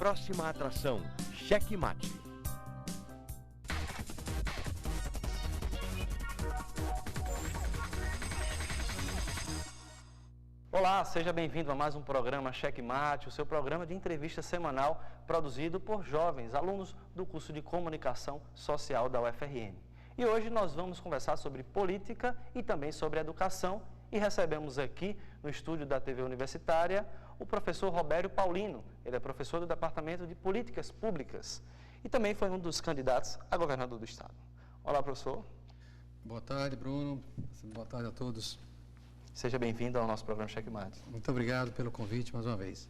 Próxima atração, Cheque Mate. Olá, seja bem-vindo a mais um programa Cheque Mate, o seu programa de entrevista semanal produzido por jovens, alunos do curso de Comunicação Social da UFRN. E hoje nós vamos conversar sobre política e também sobre educação e recebemos aqui no estúdio da TV Universitária o professor Robério Paulino. Ele é professor do Departamento de Políticas Públicas e também foi um dos candidatos a governador do estado. Olá, professor. Boa tarde, Bruno. Boa tarde a todos. Seja bem-vindo ao nosso programa Cheque Mate. Muito obrigado pelo convite mais uma vez.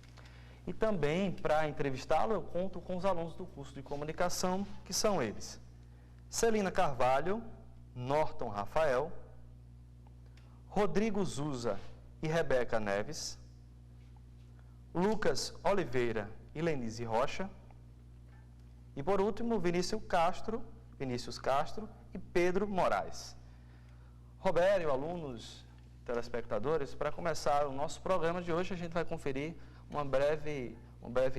E também, para entrevistá-lo, eu conto com os alunos do curso de Comunicação, que são eles: Celina Carvalho, Norton Rafael, Rodrigo Zusa e Rebeca Neves, Lucas Oliveira e Lenise Rocha, e por último, Vinícius Castro e Pedro Moraes. Robério, alunos, telespectadores, para começar o nosso programa de hoje, a gente vai conferir uma breve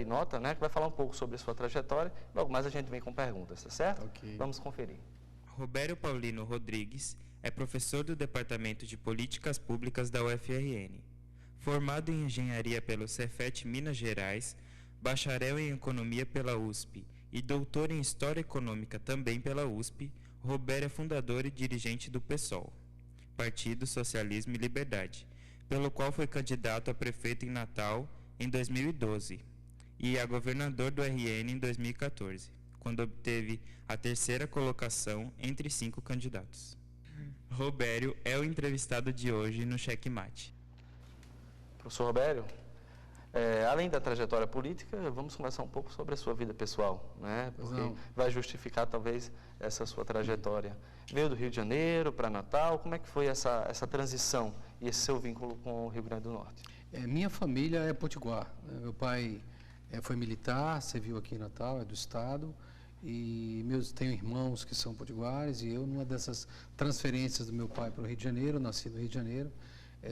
nota, né, que vai falar um pouco sobre a sua trajetória. Logo mais a gente vem com perguntas, tá certo? Ok. Vamos conferir. Robério Paulino Rodrigues é professor do Departamento de Políticas Públicas da UFRN. Formado em Engenharia pelo Cefet Minas Gerais, bacharel em Economia pela USP e doutor em História Econômica também pela USP, Robério é fundador e dirigente do PSOL, Partido Socialismo e Liberdade, pelo qual foi candidato a prefeito em Natal em 2012 e a governador do RN em 2014, quando obteve a terceira colocação entre 5 candidatos. Robério é o entrevistado de hoje no Cheque Mate. Professor Robério, além da trajetória política, vamos conversar um pouco sobre a sua vida pessoal, né? Porque vai justificar talvez essa sua trajetória. Veio do Rio de Janeiro para Natal, como é que foi essa transição e esse seu vínculo com o Rio Grande do Norte? Minha família é potiguar, né? Meu pai foi militar, serviu aqui em Natal, é do estado, e tenho irmãos que são potiguares, e eu, numa dessas transferências do meu pai para o Rio de Janeiro, nasci no Rio de Janeiro,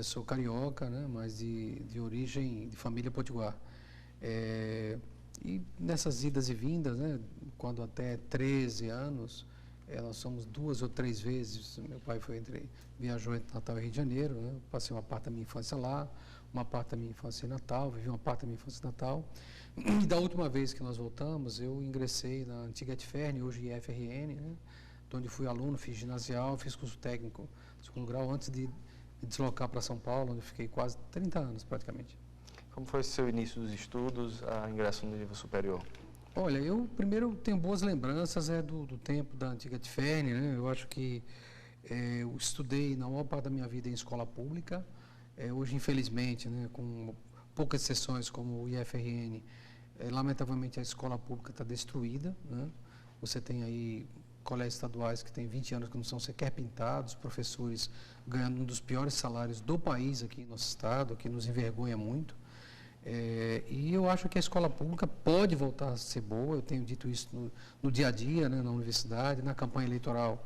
sou carioca, né, mas de origem de família potiguar. E nessas idas e vindas, né, quando até 13 anos, nós somos 2 ou 3 vezes, meu pai viajou entre Natal e Rio de Janeiro, né, passei uma parte da minha infância lá, uma parte da minha infância em Natal, vivi uma parte da minha infância em Natal. E da última vez que nós voltamos, eu ingressei na antiga ETFERN, hoje IFRN, né, onde fui aluno, fiz ginasial, fiz curso técnico, segundo grau, antes de deslocar para São Paulo, onde fiquei quase 30 anos praticamente. Como foi o seu início dos estudos, a ingresso no nível superior? Olha, eu primeiro tenho boas lembranças do tempo da antiga ETFERN, né? Eu acho que eu estudei na maior parte da minha vida em escola pública. Hoje, infelizmente, né, com poucas exceções como o IFRN, lamentavelmente a escola pública está destruída, né? Você tem aí colégios estaduais que têm 20 anos que não são sequer pintados, professores ganhando um dos piores salários do país aqui no nosso estado, que nos envergonha muito. E eu acho que a escola pública pode voltar a ser boa, eu tenho dito isso no dia a dia, né, na universidade, na campanha eleitoral.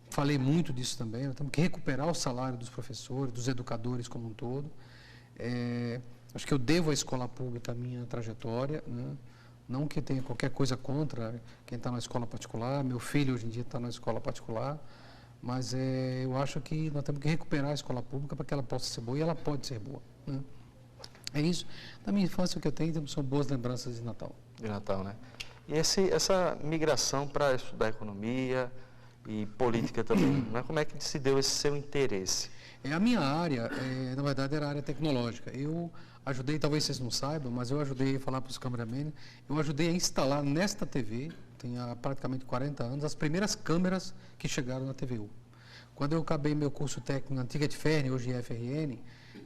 Falei muito disso também, nós temos que recuperar o salário dos professores, dos educadores como um todo. Acho que eu devo à escola pública a minha trajetória, né? Não que tenha qualquer coisa contra quem está na escola particular, meu filho hoje em dia está na escola particular, mas eu acho que nós temos que recuperar a escola pública para que ela possa ser boa, e ela pode ser boa, né? É isso. Da minha infância, o que eu tenho são boas lembranças de Natal. De Natal, né? E essa migração para estudar economia e política também, né? Como é que se deu esse seu interesse? A minha área, na verdade, era a área tecnológica. Eu ajudei, talvez vocês não saibam, mas eu ajudei a falar para os cameramen, eu ajudei a instalar nesta TV, tem há praticamente 40 anos, as primeiras câmeras que chegaram na TVU. Quando eu acabei meu curso técnico na antiga ETFERN, hoje IFRN,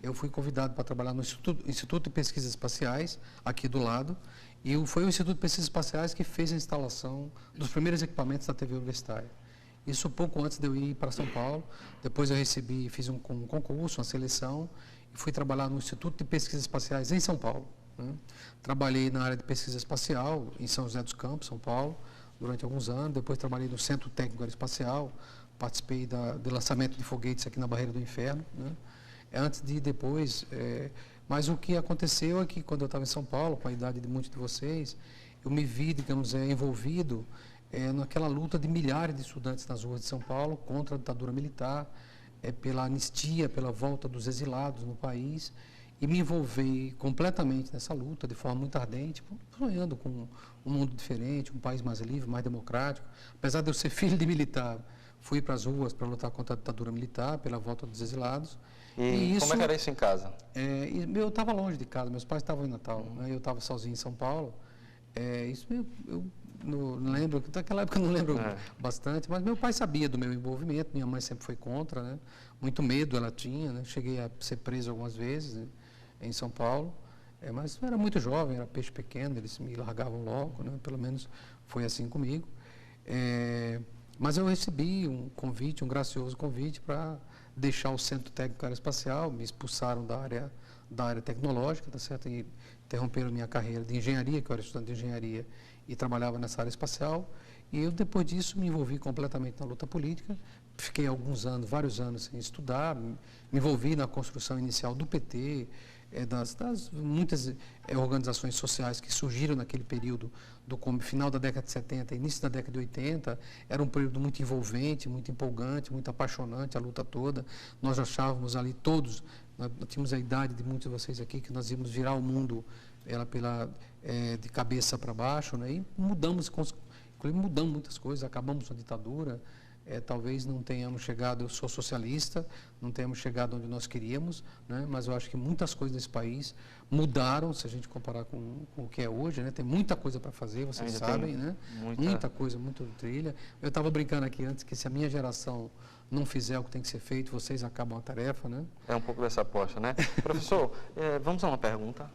eu fui convidado para trabalhar no Instituto de Pesquisas Espaciais, aqui do lado, e foi o Instituto de Pesquisas Espaciais que fez a instalação dos primeiros equipamentos da TV universitária. Isso pouco antes de eu ir para São Paulo. Depois eu fiz um concurso, uma seleção, e fui trabalhar no Instituto de Pesquisas Espaciais em São Paulo, né? Trabalhei na área de pesquisa espacial em São José dos Campos, São Paulo, durante alguns anos. Depois trabalhei no Centro Técnico Aeroespacial, participei do lançamento de foguetes aqui na Barreira do Inferno, né? Antes de depois Mas o que aconteceu é que quando eu estava em São Paulo, com a idade de muitos de vocês, eu me vi, digamos, envolvido naquela luta de milhares de estudantes nas ruas de São Paulo contra a ditadura militar, pela anistia, pela volta dos exilados no país, e me envolvi completamente nessa luta de forma muito ardente, sonhando com um mundo diferente, um país mais livre, mais democrático. Apesar de eu ser filho de militar, fui para as ruas para lutar contra a ditadura militar, pela volta dos exilados. E isso, como é que era isso em casa? Eu estava longe de casa, meus pais estavam em Natal, né? Eu estava sozinho em São Paulo. Isso eu não lembro, naquela época eu não lembro bastante, mas meu pai sabia do meu envolvimento, minha mãe sempre foi contra, né? Muito medo ela tinha, né? Cheguei a ser preso algumas vezes, né? Em São Paulo, mas eu era muito jovem, era peixe pequeno, eles me largavam logo, né? Pelo menos foi assim comigo. Mas eu recebi um convite, um gracioso convite para deixar o Centro Técnico Aeroespacial, me expulsaram da área tecnológica, tá certo? E interromperam minha carreira de engenharia, que eu era estudante de engenharia e trabalhava nessa área espacial. E eu, depois disso, me envolvi completamente na luta política. Fiquei vários anos sem estudar, me envolvi na construção inicial do PT, das muitas organizações sociais que surgiram naquele período, do final da década de 70, início da década de 80. Era um período muito envolvente, muito empolgante, muito apaixonante, a luta toda. Nós achávamos ali todos, nós tínhamos a idade de muitos de vocês aqui, que nós íamos virar o mundo de cabeça para baixo, né? E mudamos muitas coisas, acabamos com a ditadura. Talvez não tenhamos chegado, eu sou socialista, não tenhamos chegado onde nós queríamos, né? Mas eu acho que muitas coisas nesse país mudaram, se a gente comparar com o que é hoje, né? Tem muita coisa para fazer, vocês sabem, né? Muita coisa, muito trilha. Eu estava brincando aqui antes que se a minha geração não fizer o que tem que ser feito, vocês acabam a tarefa, né? É um pouco dessa aposta, né? Professor, vamos a uma pergunta.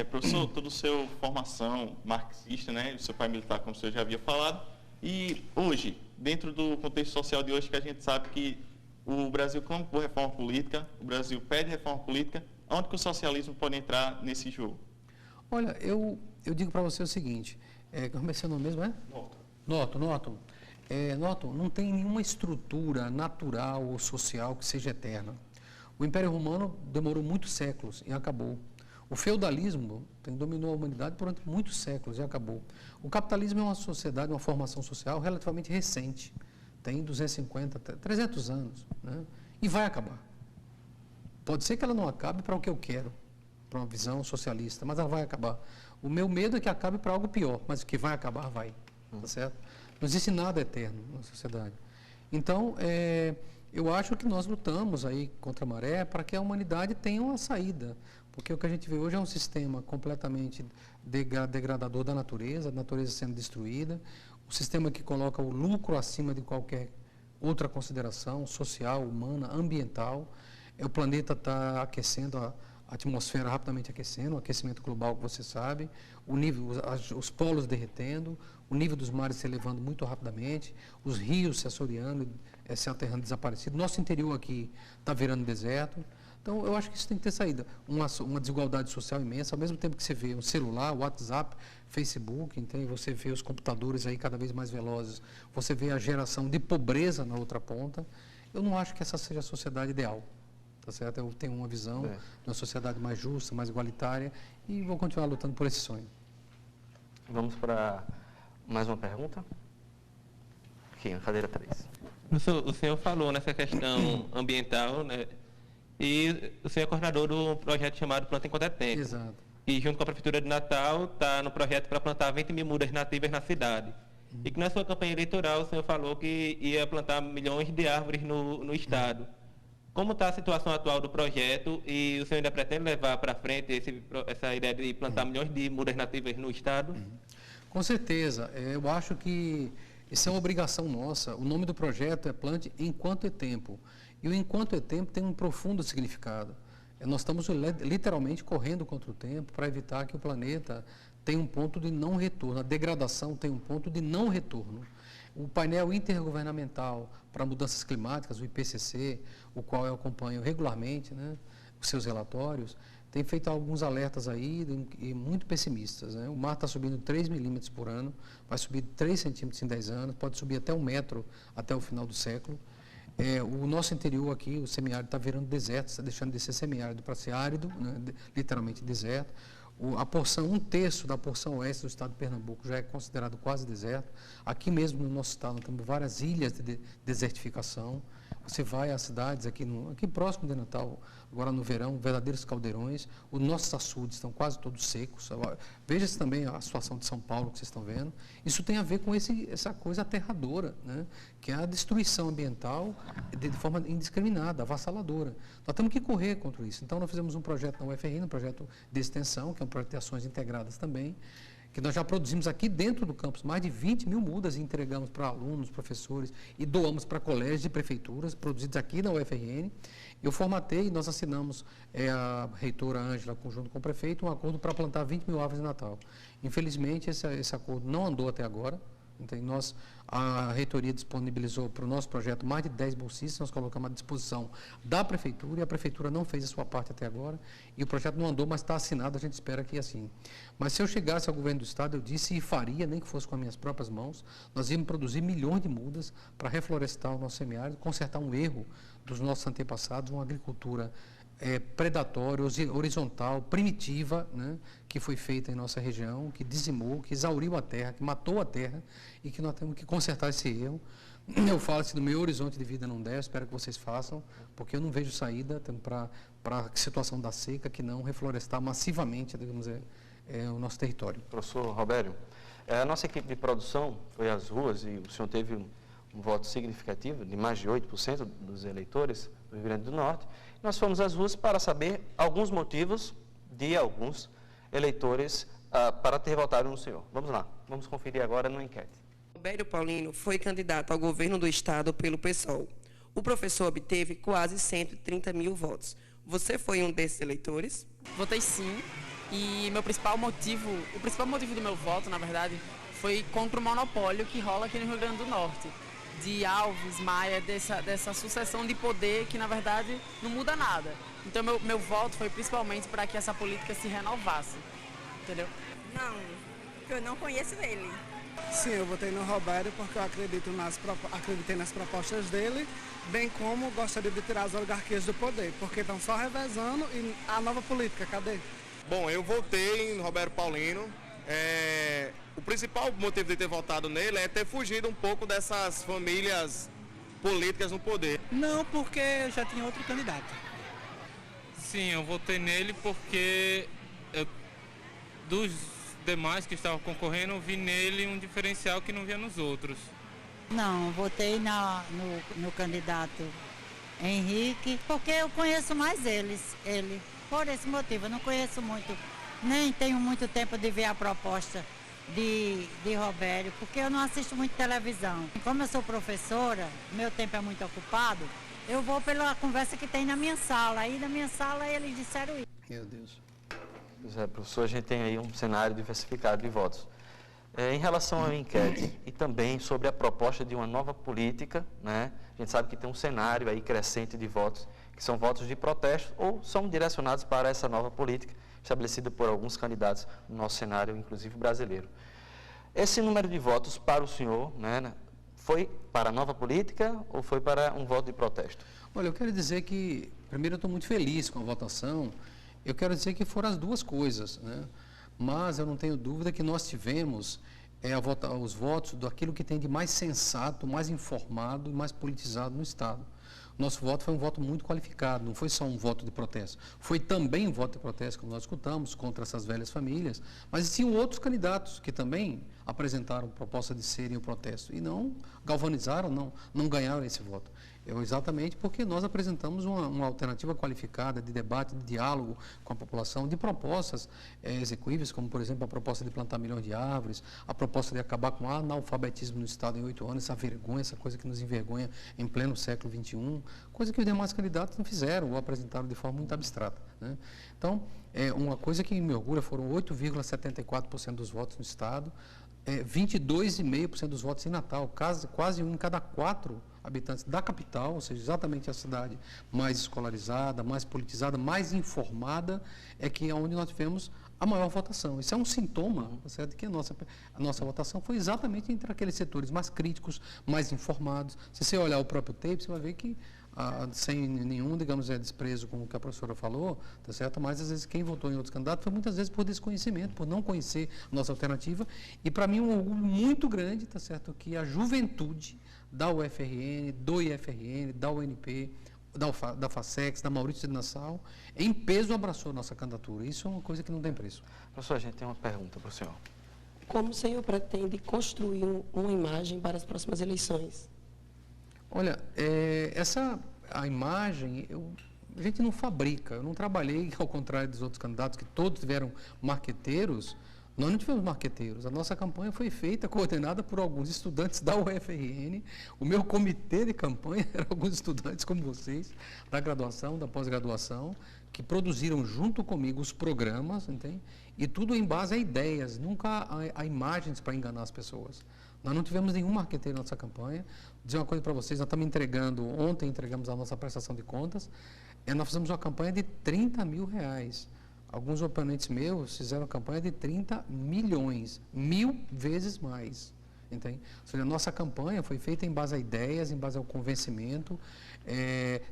Professor, toda a sua formação marxista, né? O seu pai militar, como o senhor já havia falado, e hoje, dentro do contexto social de hoje, que a gente sabe que o Brasil clama por reforma política, o Brasil pede reforma política, onde que o socialismo pode entrar nesse jogo? Olha, eu digo para você o seguinte, como é seu nome mesmo, é? Noto. Noto, não tem nenhuma estrutura natural ou social que seja eterna. O Império Romano demorou muitos séculos e acabou. O feudalismo dominou a humanidade durante muitos séculos e acabou. O capitalismo é uma sociedade, uma formação social relativamente recente. Tem 250, 300 anos, né? E vai acabar. Pode ser que ela não acabe para o que eu quero, para uma visão socialista, mas ela vai acabar. O meu medo é que acabe para algo pior, mas o que vai acabar, vai. Tá certo? Não existe nada eterno na sociedade. Então, eu acho que nós lutamos aí contra a maré para que a humanidade tenha uma saída. Porque o que a gente vê hoje é um sistema completamente degradador da natureza, a natureza sendo destruída, o sistema que coloca o lucro acima de qualquer outra consideração social, humana, ambiental. O planeta está aquecendo, a atmosfera rapidamente aquecendo, o aquecimento global que você sabe, os polos derretendo, o nível dos mares se elevando muito rapidamente, os rios se assoreando, se aterrando, desaparecido. Nosso interior aqui está virando deserto. Então, eu acho que isso tem que ter saída. Uma desigualdade social imensa, ao mesmo tempo que você vê um celular, WhatsApp, Facebook, então, você vê os computadores aí cada vez mais velozes, você vê a geração de pobreza na outra ponta. Eu não acho que essa seja a sociedade ideal, tá certo? Eu tenho uma visão de uma sociedade mais justa, mais igualitária, e vou continuar lutando por esse sonho. Vamos para mais uma pergunta? Aqui, na cadeira 3. O senhor falou nessa questão ambiental, né? E o senhor é coordenador do projeto chamado Planta Enquanto é Tempo. Exato. E junto com a Prefeitura de Natal está no projeto para plantar 20 mil mudas nativas na cidade. E que na sua campanha eleitoral o senhor falou que ia plantar milhões de árvores no estado. Como está a situação atual do projeto e o senhor ainda pretende levar para frente essa ideia de plantar milhões de mudas nativas no estado? Com certeza. Eu acho que isso é uma obrigação nossa. O nome do projeto é Plante Enquanto é Tempo. E o enquanto é tempo tem um profundo significado. Nós estamos literalmente correndo contra o tempo para evitar que o planeta tenha um ponto de não retorno. A degradação tem um ponto de não retorno. O painel intergovernamental para mudanças climáticas, o IPCC, o qual eu acompanho regularmente, né, os seus relatórios, tem feito alguns alertas aí e muito pessimistas, né? O mar está subindo 3 milímetros por ano, vai subir 3 centímetros em 10 anos, pode subir até 1 metro até o final do século. O nosso interior aqui, o semiárido está virando deserto, está deixando de ser semiárido para ser árido, né, literalmente deserto. A porção, 1/3 da porção oeste do estado de Pernambuco já é considerado quase deserto. Aqui mesmo no nosso estado nós temos várias ilhas de desertificação. Você vai às cidades aqui próximo de Natal, agora no verão, verdadeiros caldeirões. Os nossos açudes estão quase todos secos. Veja-se também a situação de São Paulo que vocês estão vendo. Isso tem a ver com essa coisa aterradora, né? Que é a destruição ambiental de forma indiscriminada, avassaladora. Nós temos que correr contra isso. Então, nós fizemos um projeto na UFRN, um projeto de extensão, que é um projeto de ações integradas também, que nós já produzimos aqui dentro do campus mais de 20 mil mudas e entregamos para alunos, professores e doamos para colégios e prefeituras, produzidos aqui na UFRN. Eu formatei e nós assinamos, a reitora Ângela, junto com o prefeito, um acordo para plantar 20 mil árvores de Natal. Infelizmente, esse acordo não andou até agora. Então, a reitoria disponibilizou para o nosso projeto mais de 10 bolsistas, nós colocamos à disposição da prefeitura, e a prefeitura não fez a sua parte até agora, e o projeto não andou, mas está assinado, a gente espera que assim. Mas se eu chegasse ao governo do estado, eu disse e faria, nem que fosse com as minhas próprias mãos, nós íamos produzir milhões de mudas para reflorestar o nosso semiárido, consertar um erro dos nossos antepassados, uma agricultura predatória, horizontal, primitiva, né, que foi feita em nossa região, que dizimou, que exauriu a terra, que matou a terra, e que nós temos que consertar esse erro. Eu falo assim, no meu horizonte de vida não der, espero que vocês façam, porque eu não vejo saída para a situação da seca, que não reflorestar massivamente, digamos, o nosso território. Professor Robério, a nossa equipe de produção foi às ruas e o senhor teve um voto significativo, de mais de 8% dos eleitores do Rio Grande do Norte. Nós fomos às ruas para saber alguns motivos de alguns eleitores para ter votado no senhor. Vamos lá, vamos conferir agora no enquete. Robério Paulino foi candidato ao governo do estado pelo PSOL. O professor obteve quase 130 mil votos. Você foi um desses eleitores? Votei sim, e o principal motivo do meu voto, na verdade, foi contra o monopólio que rola aqui no Rio Grande do Norte. De Alves, Maia, dessa sucessão de poder que, na verdade, não muda nada. Então, meu voto foi principalmente para que essa política se renovasse, entendeu? Não, porque eu não conheço ele. Sim, eu votei no Robério porque eu acreditei nas propostas dele, bem como gostaria de tirar as oligarquias do poder, porque estão só revezando e a nova política, cadê? Bom, eu votei no Robério Paulino. O principal motivo de ter votado nele é ter fugido um pouco dessas famílias políticas no poder. Não, porque eu já tinha outro candidato. Sim, eu votei nele porque dos demais que estavam concorrendo, eu vi nele um diferencial que não via nos outros. Não, votei no candidato Henrique, porque eu conheço mais ele. Por esse motivo, eu não conheço muito, nem tenho muito tempo de ver a proposta de Robério, porque eu não assisto muito televisão. Como eu sou professora, meu tempo é muito ocupado, eu vou pela conversa que tem na minha sala. Aí na minha sala eles disseram isso. Meu Deus. Pois é, professor, a gente tem aí um cenário diversificado de votos. Em relação à enquete e também sobre a proposta de uma nova política, né? A gente sabe que tem um cenário aí crescente de votos, que são votos de protesto ou são direcionados para essa nova política estabelecida por alguns candidatos no nosso cenário, inclusive brasileiro. Esse número de votos para o senhor, né, foi para a nova política ou foi para um voto de protesto? Olha, eu quero dizer que, primeiro, eu estou muito feliz com a votação. Eu quero dizer que foram as duas coisas, né? Mas eu não tenho dúvida que nós tivemos os votos daquilo que tem de mais sensato, mais informado e mais politizado no Estado. Nosso voto foi um voto muito qualificado, não foi só um voto de protesto. Foi também um voto de protesto, como nós escutamos, contra essas velhas famílias, mas tinham outros candidatos que também apresentaram proposta de serem o protesto e não galvanizaram, não ganharam esse voto. Exatamente porque nós apresentamos uma alternativa qualificada de debate, de diálogo com a população, de propostas execuíveis, como, por exemplo, a proposta de plantar milhões de árvores, a proposta de acabar com o analfabetismo no Estado em 8 anos, essa vergonha, essa coisa que nos envergonha em pleno século XXI, coisa que os demais candidatos não fizeram ou apresentaram de forma muito abstrata, né? Então, uma coisa que me orgulha, foram 8,74% dos votos no Estado, 22,5% dos votos em Natal, quase um em cada 4 habitantes da capital, ou seja, exatamente a cidade mais escolarizada, mais politizada, mais informada, é que é onde nós tivemos a maior votação. Isso é um sintoma, certo, de que a nossa votação foi exatamente entre aqueles setores mais críticos, mais informados. Se você olhar o próprio tape, você vai ver que, sem nenhum, digamos, desprezo com o que a professora falou, tá certo? Mas, às vezes, quem votou em outros candidatos foi muitas vezes por desconhecimento, por não conhecer a nossa alternativa. E, para mim, um orgulho muito grande, tá certo, que a juventude da UFRN, do IFRN, da UNP, da FASEX, da Maurício de Nassau, em peso abraçou a nossa candidatura. Isso é uma coisa que não tem preço. Professor, a gente tem uma pergunta para o senhor. Como o senhor pretende construir uma imagem para as próximas eleições? Olha, a imagem, a gente não fabrica. Eu não trabalhei, ao contrário dos outros candidatos, que todos tiveram marqueteiros. Nós não tivemos marqueteiros. A nossa campanha foi feita, coordenada por alguns estudantes da UFRN. O meu comitê de campanha eram alguns estudantes como vocês, da graduação, da pós-graduação, que produziram junto comigo os programas, entende? E tudo em base a ideias, nunca a imagens para enganar as pessoas. Nós não tivemos nenhum marqueteiro na nossa campanha. Vou dizer uma coisa para vocês, nós estamos ontem entregamos a nossa prestação de contas, nós fizemos uma campanha de R$30 mil. Alguns oponentes meus fizeram campanha de 30 milhões, 1000 vezes mais. Entende? Ou seja, a nossa campanha foi feita em base a ideias, em base ao convencimento,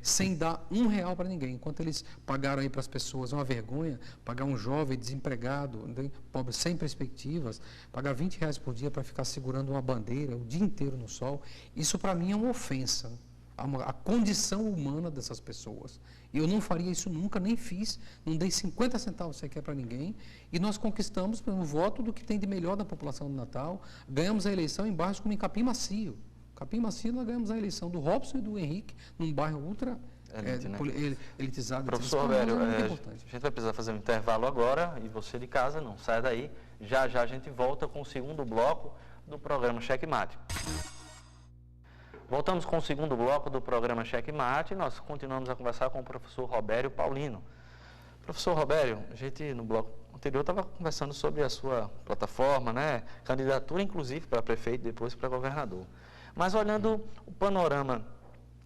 sem dar R$1 para ninguém. Enquanto eles pagaram aí para as pessoas, uma vergonha, pagar um jovem desempregado, pobre, sem perspectivas, pagar R$20 por dia para ficar segurando uma bandeira o dia inteiro no sol, isso para mim é uma ofensa. A condição humana dessas pessoas. Eu não faria isso nunca, nem fiz, não dei 50 centavos sequer para ninguém, e nós conquistamos o voto do que tem de melhor da população do Natal, ganhamos a eleição em bairros como em Capim Macio. Capim Macio nós ganhamos a eleição do Robson e do Henrique, num bairro ultra elitizado. Professor Roberto, a gente vai precisar fazer um intervalo agora, e você de casa não sai daí, já a gente volta com o segundo bloco do programa Cheque Mate. Voltamos com o segundo bloco do programa Cheque Mate e nós continuamos a conversar com o professor Robério Paulino. Professor Robério, a gente no bloco anterior estava conversando sobre a sua plataforma, né? Candidatura inclusive para prefeito e depois para governador. Mas olhando o panorama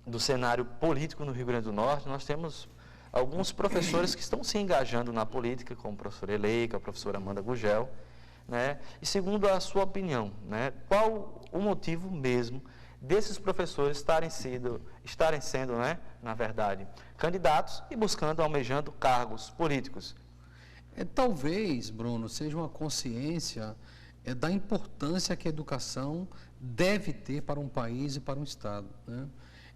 do cenário político no Rio Grande do Norte, nós temos alguns professores que estão se engajando na política, como a professora Eleika, a professora Amanda Gugel, né? E segundo a sua opinião, né? Qual o motivo mesmo desses professores estarem sendo, né, na verdade, candidatos e almejando cargos políticos? Talvez, Bruno, seja uma consciência da importância que a educação deve ter para um país e para um Estado, né?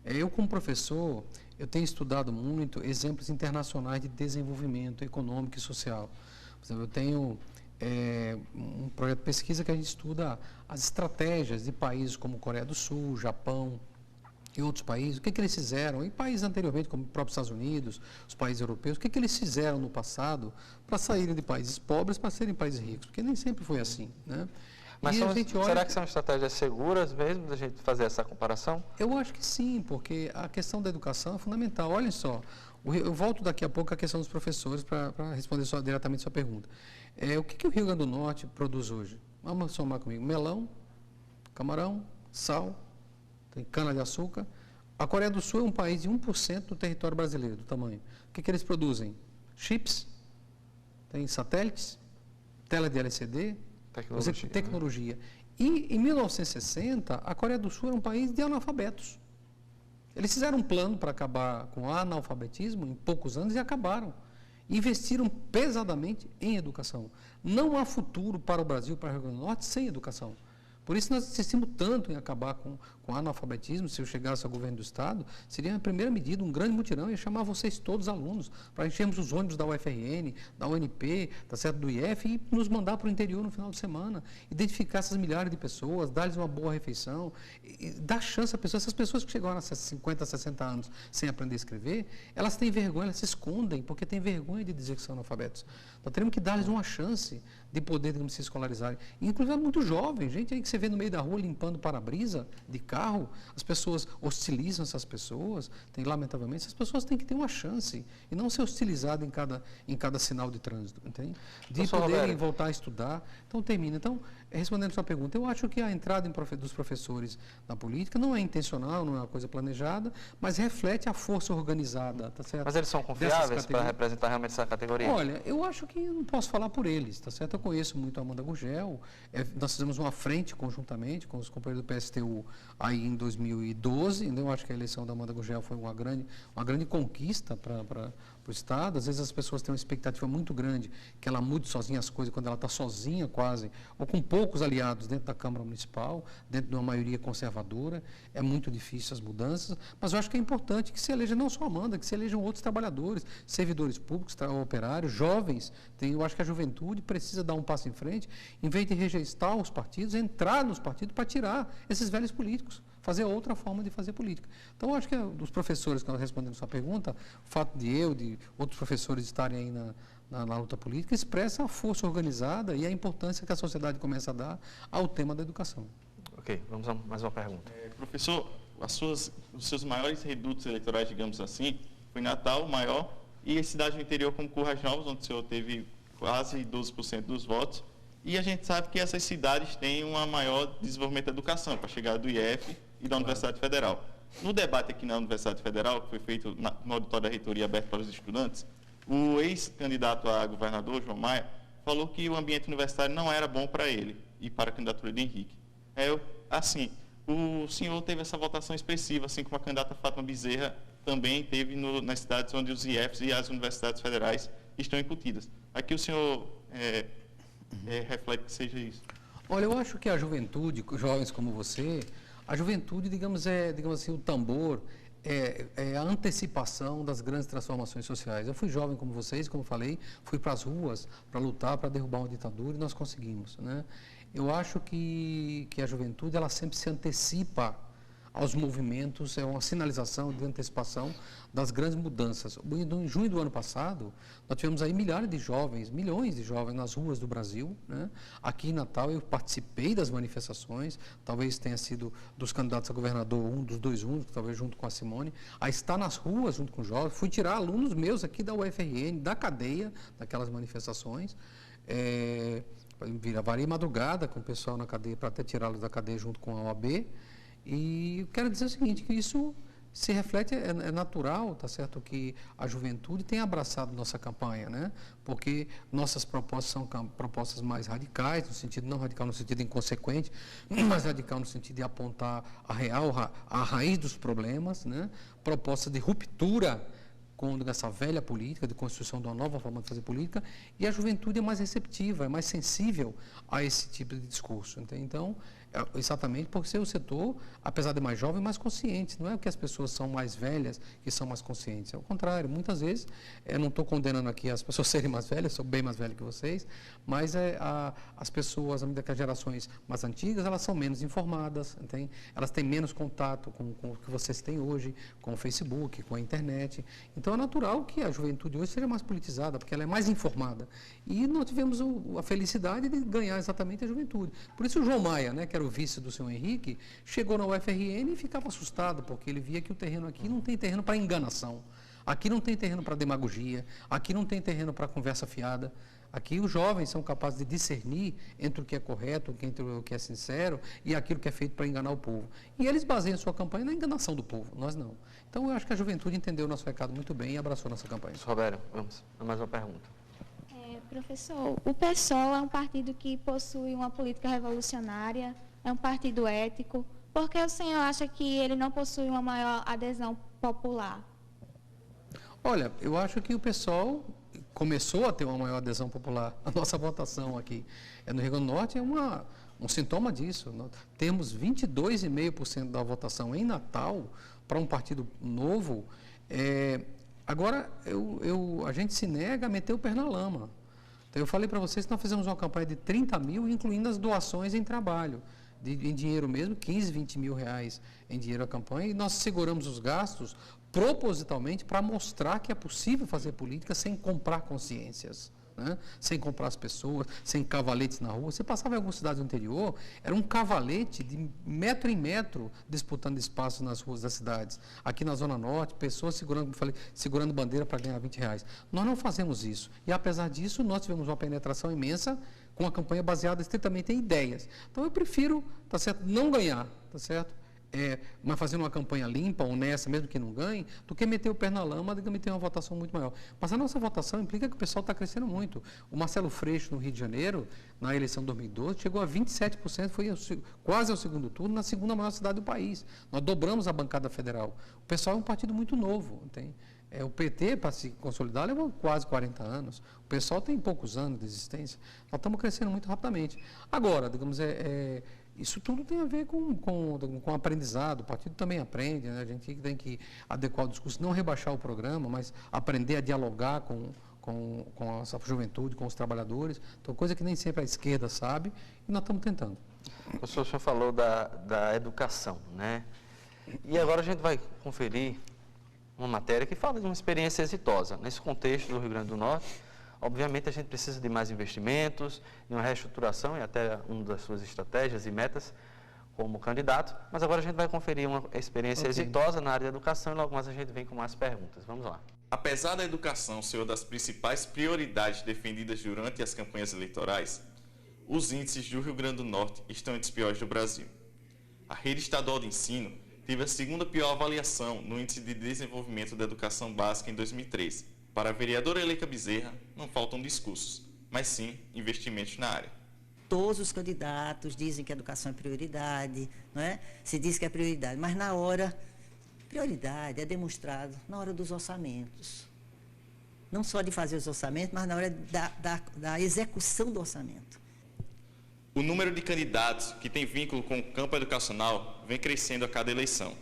Eu, como professor, eu tenho estudado muito exemplos internacionais de desenvolvimento econômico e social. Por exemplo, eu tenho um projeto de pesquisa que a gente estuda as estratégias de países como Coreia do Sul, Japão e outros países, o que eles fizeram, em países anteriormente, como os próprios Estados Unidos, os países europeus, o que eles fizeram no passado para saírem de países pobres para serem países ricos, porque nem sempre foi assim, né? Mas será que são estratégias seguras mesmo da gente fazer essa comparação? Eu acho que sim, porque a questão da educação é fundamental. Olhem só, eu volto daqui a pouco à questão dos professores para responder diretamente a sua pergunta. O que o Rio Grande do Norte produz hoje? Vamos somar comigo. Melão, camarão, sal, tem cana-de-açúcar. A Coreia do Sul é um país de 1% do território brasileiro, do tamanho. O que eles produzem? Chips, tem satélites, tela de LCD, tecnologia. E em 1960, a Coreia do Sul era um país de analfabetos. Eles fizeram um plano para acabar com o analfabetismo em poucos anos e acabaram. Investiram pesadamente em educação. Não há futuro para o Brasil, para o Rio Grande do Norte, sem educação. Por isso nós insistimos tanto em acabar com o analfabetismo. Se eu chegasse ao governo do Estado, seria a primeira medida, um grande mutirão, ia chamar vocês todos alunos, para enchermos os ônibus da UFRN, da UNP, tá certo, do IF, e nos mandar para o interior no final de semana, identificar essas milhares de pessoas, dar-lhes uma boa refeição, e dar chance a pessoas. Essas pessoas que chegaram a 50, 60 anos sem aprender a escrever, elas têm vergonha, elas se escondem, porque têm vergonha de dizer que são analfabetos. Nós teremos que dar-lhes uma chance de poder, digamos, se escolarizarem. Inclusive, muito jovem, gente aí que você vê no meio da rua limpando para-brisa de carro, as pessoas hostilizam essas pessoas, lamentavelmente, essas pessoas têm que ter uma chance e não ser hostilizadas em cada sinal de trânsito, entende? De poderem voltar a estudar. Então, termina. Então, respondendo a sua pergunta, eu acho que a entrada dos professores na política não é intencional, não é uma coisa planejada, mas reflete a força organizada, tá certo? Mas eles são confiáveis para representar realmente essa categoria? Olha, eu acho que eu não posso falar por eles, tá certo? Eu conheço muito a Amanda Gurgel, nós fizemos uma frente conjuntamente com os companheiros do PSTU aí em 2012, eu acho que a eleição da Amanda Gurgel foi uma grande conquista para o Estado. Às vezes as pessoas têm uma expectativa muito grande que ela mude sozinha as coisas, quando ela está sozinha quase, ou com poucos aliados dentro da Câmara Municipal, dentro de uma maioria conservadora, é muito difícil as mudanças, mas eu acho que é importante que se eleja não só a Amanda, que se elejam outros trabalhadores, servidores públicos, operários, jovens. Eu acho que a juventude precisa dar um passo em frente, em vez de rejeitar os partidos, entrar nos partidos para tirar esses velhos políticos, fazer outra forma de fazer política. Então, eu acho que dos professores, quando respondendo a sua pergunta, o fato de outros professores estarem aí na luta política, expressa a força organizada e a importância que a sociedade começa a dar ao tema da educação. Ok, vamos a mais uma pergunta. Professor, os seus maiores redutos eleitorais, digamos assim, foi Natal, maior, e a cidade do interior como Currais Novas, onde o senhor teve quase 12% dos votos. E a gente sabe que essas cidades têm um maior desenvolvimento da educação, para chegar do IF e da Universidade Federal. No debate aqui na Universidade Federal, que foi feito no auditório da reitoria aberto para os estudantes, o ex-candidato a governador, João Maia, falou que o ambiente universitário não era bom para ele e para a candidatura de Henrique. O senhor teve essa votação expressiva, assim como a candidata Fátima Bezerra também teve nas cidades onde os IFs e as universidades federais estão incutidas. Aqui o senhor reflete que seja isso. Olha, eu acho que a juventude, jovens como você, a juventude, digamos assim, o tambor é a antecipação das grandes transformações sociais. Eu fui jovem como vocês, como falei, fui para as ruas para lutar, para derrubar uma ditadura e nós conseguimos, né? Eu acho que a juventude, ela sempre se antecipa aos movimentos, é uma sinalização de antecipação das grandes mudanças. Em junho do ano passado, nós tivemos aí milhões de jovens nas ruas do Brasil, né? Aqui em Natal eu participei das manifestações, talvez tenha sido dos candidatos a governador um dos dois únicos, talvez junto com a Simone, a estar nas ruas junto com os jovens. Fui tirar alunos meus aqui da UFRN, da cadeia, daquelas manifestações, varei madrugada com o pessoal na cadeia para até tirá-los da cadeia junto com a OAB. E eu quero dizer o seguinte, que isso se reflete, é natural, tá certo, que a juventude tenha abraçado nossa campanha, né? Porque nossas propostas são propostas mais radicais, não radical no sentido inconsequente, mas radical no sentido de apontar a raiz dos problemas, né? Propostas de ruptura com essa velha política, de construção de uma nova forma de fazer política, e a juventude é mais receptiva, é mais sensível a esse tipo de discurso. Então, exatamente porque ser o setor, apesar de mais jovem, mais consciente. Não é que as pessoas são mais velhas que são mais conscientes. É o contrário. Muitas vezes, eu não estou condenando aqui as pessoas serem mais velhas, sou bem mais velho que vocês, mas as pessoas, à medida que as gerações mais antigas, elas são menos informadas, entende? Elas têm menos contato com o que vocês têm hoje, com o Facebook, com a internet. Então, é natural que a juventude hoje seja mais politizada, porque ela é mais informada. E nós tivemos a felicidade de ganhar exatamente a juventude. Por isso, o João Maia, né, que era o vice do senhor Henrique, chegou na UFRN e ficava assustado, porque ele via que o terreno aqui não tem terreno para enganação, aqui não tem terreno para demagogia, aqui não tem terreno para conversa fiada. Aqui os jovens são capazes de discernir entre o que é correto, entre o que é sincero e aquilo que é feito para enganar o povo. E eles baseiam sua campanha na enganação do povo, nós não. Então, eu acho que a juventude entendeu o nosso recado muito bem e abraçou nossa campanha. Roberto, vamos a mais uma pergunta. Professor, o PSOL é um partido que possui uma política revolucionária, é um partido ético. Por que o senhor acha que ele não possui uma maior adesão popular? Olha, eu acho que o PSOL começou a ter uma maior adesão popular. A nossa votação aqui no Rio Grande do Norte é um sintoma disso. Nós temos 22,5% da votação em Natal para um partido novo. Agora, a gente se nega a meter o pé na lama. Então, eu falei para vocês que nós fizemos uma campanha de 30 mil, incluindo as doações em trabalho, em dinheiro mesmo, 15, 20 mil reais em dinheiro à campanha, e nós seguramos os gastos propositalmente para mostrar que é possível fazer política sem comprar consciências. né? Sem comprar as pessoas, sem cavaletes na rua. Você passava em algumas cidades do interior, era um cavalete de metro em metro disputando espaço nas ruas das cidades. Aqui na Zona Norte, pessoas segurando, como falei, segurando bandeira para ganhar R$20. Nós não fazemos isso. E apesar disso, nós tivemos uma penetração imensa com a campanha baseada estritamente em ideias. Então eu prefiro, tá certo, não ganhar, tá certo? Mas fazendo uma campanha limpa, honesta, mesmo que não ganhe, do que meter o pé na lama, do que meter uma votação muito maior. Mas a nossa votação implica que o pessoal está crescendo muito. O Marcelo Freixo, no Rio de Janeiro, na eleição de 2012, chegou a 27%, foi quase ao segundo turno, na segunda maior cidade do país. Nós dobramos a bancada federal. O pessoal é um partido muito novo, tem. O PT, para se consolidar, levou quase 40 anos. O pessoal tem poucos anos de existência. Nós estamos crescendo muito rapidamente. Agora, digamos, isso tudo tem a ver com aprendizado. O partido também aprende, né? A gente tem que adequar o discurso, não rebaixar o programa, mas aprender a dialogar com a nossa juventude, com os trabalhadores. Então, coisa que nem sempre a esquerda sabe, e nós estamos tentando. O senhor falou da educação, né? E agora a gente vai conferir uma matéria que fala de uma experiência exitosa. Nesse contexto do Rio Grande do Norte, obviamente a gente precisa de mais investimentos, de uma reestruturação, e até uma das suas estratégias e metas como candidato, mas agora a gente vai conferir uma experiência exitosa na área da educação e logo mais a gente vem com mais perguntas. Vamos lá. Apesar da educação ser uma das principais prioridades defendidas durante as campanhas eleitorais, os índices do Rio Grande do Norte estão entre os piores do Brasil. A rede estadual de ensino teve a segunda pior avaliação no Índice de Desenvolvimento da Educação Básica em 2013. Para a vereadora Eleika Bezerra, não faltam discursos, mas sim investimentos na área. Todos os candidatos dizem que a educação é prioridade, não é? Se diz que é prioridade, mas na hora, prioridade é demonstrado na hora dos orçamentos. Não só de fazer os orçamentos, mas na hora da execução do orçamento. O número de candidatos que tem vínculo com o campo educacional vem crescendo a cada eleição.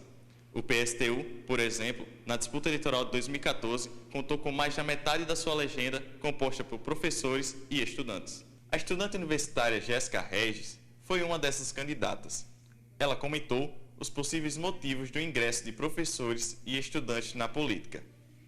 O PSTU, por exemplo, na disputa eleitoral de 2014, contou com mais da metade da sua legenda composta por professores e estudantes. A estudante universitária Jéssica Regis foi uma dessas candidatas. Ela comentou os possíveis motivos do ingresso de professores e estudantes na política.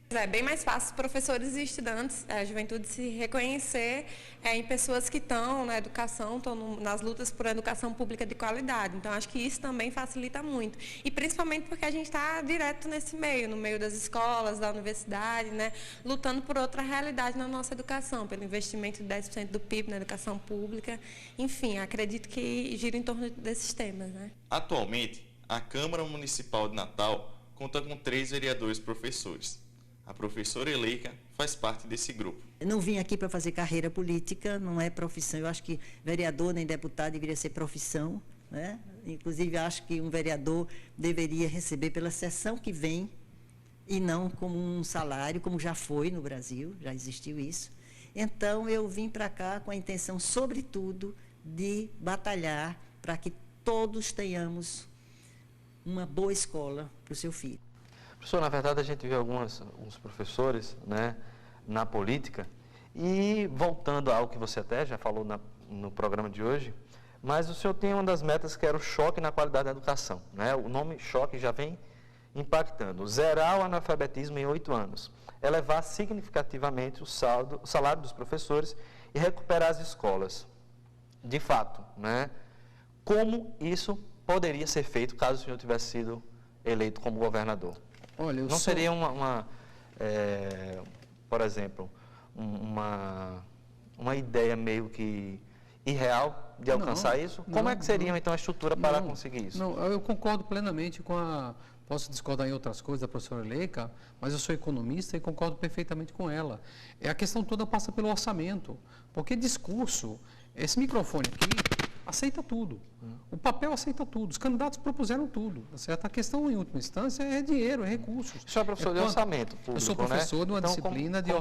É bem mais fácil professores e estudantes, a juventude se reconhecer em pessoas que estão na educação, estão nas lutas por educação pública de qualidade. Então, acho que isso também facilita muito. E principalmente porque a gente está direto nesse meio, no meio das escolas, da universidade, né, lutando por outra realidade na nossa educação, pelo investimento de 10% do PIB na educação pública. Enfim, acredito que gira em torno desses temas, né? Atualmente, a Câmara Municipal de Natal conta com 3 vereadores professores. A professora Eleika faz parte desse grupo. Eu não vim aqui para fazer carreira política, não é profissão. Eu acho que vereador nem deputado deveria ser profissão, né? Inclusive, acho que um vereador deveria receber pela sessão que vem e não como um salário, como já foi no Brasil, já existiu isso. Então, eu vim para cá com a intenção, sobretudo, de batalhar para que todos tenhamos uma boa escola para o seu filho. Professor, na verdade a gente vê alguns professores, né, na política, e voltando ao que você até já falou no programa de hoje, mas o senhor tem uma das metas que era o choque na qualidade da educação, né? O nome choque já vem impactando. Zerar o analfabetismo em 8 anos, elevar significativamente o salário dos professores e recuperar as escolas. De fato, né? Como isso poderia ser feito caso o senhor tivesse sido eleito como governador? Olha, não seria por exemplo, uma ideia meio que irreal de alcançar isso? Como é que seria, então, a estrutura para conseguir isso? Não, eu concordo plenamente com posso discordar em outras coisas da professora Eleika, mas eu sou economista e concordo perfeitamente com ela. A questão toda passa pelo orçamento, porque discurso, esse microfone aqui, aceita tudo. O papel aceita tudo. Os candidatos propuseram tudo. Tá certo? A questão, em última instância, é dinheiro, é recursos. Você é professor de orçamento público, eu sou professor, né, de uma então, disciplina de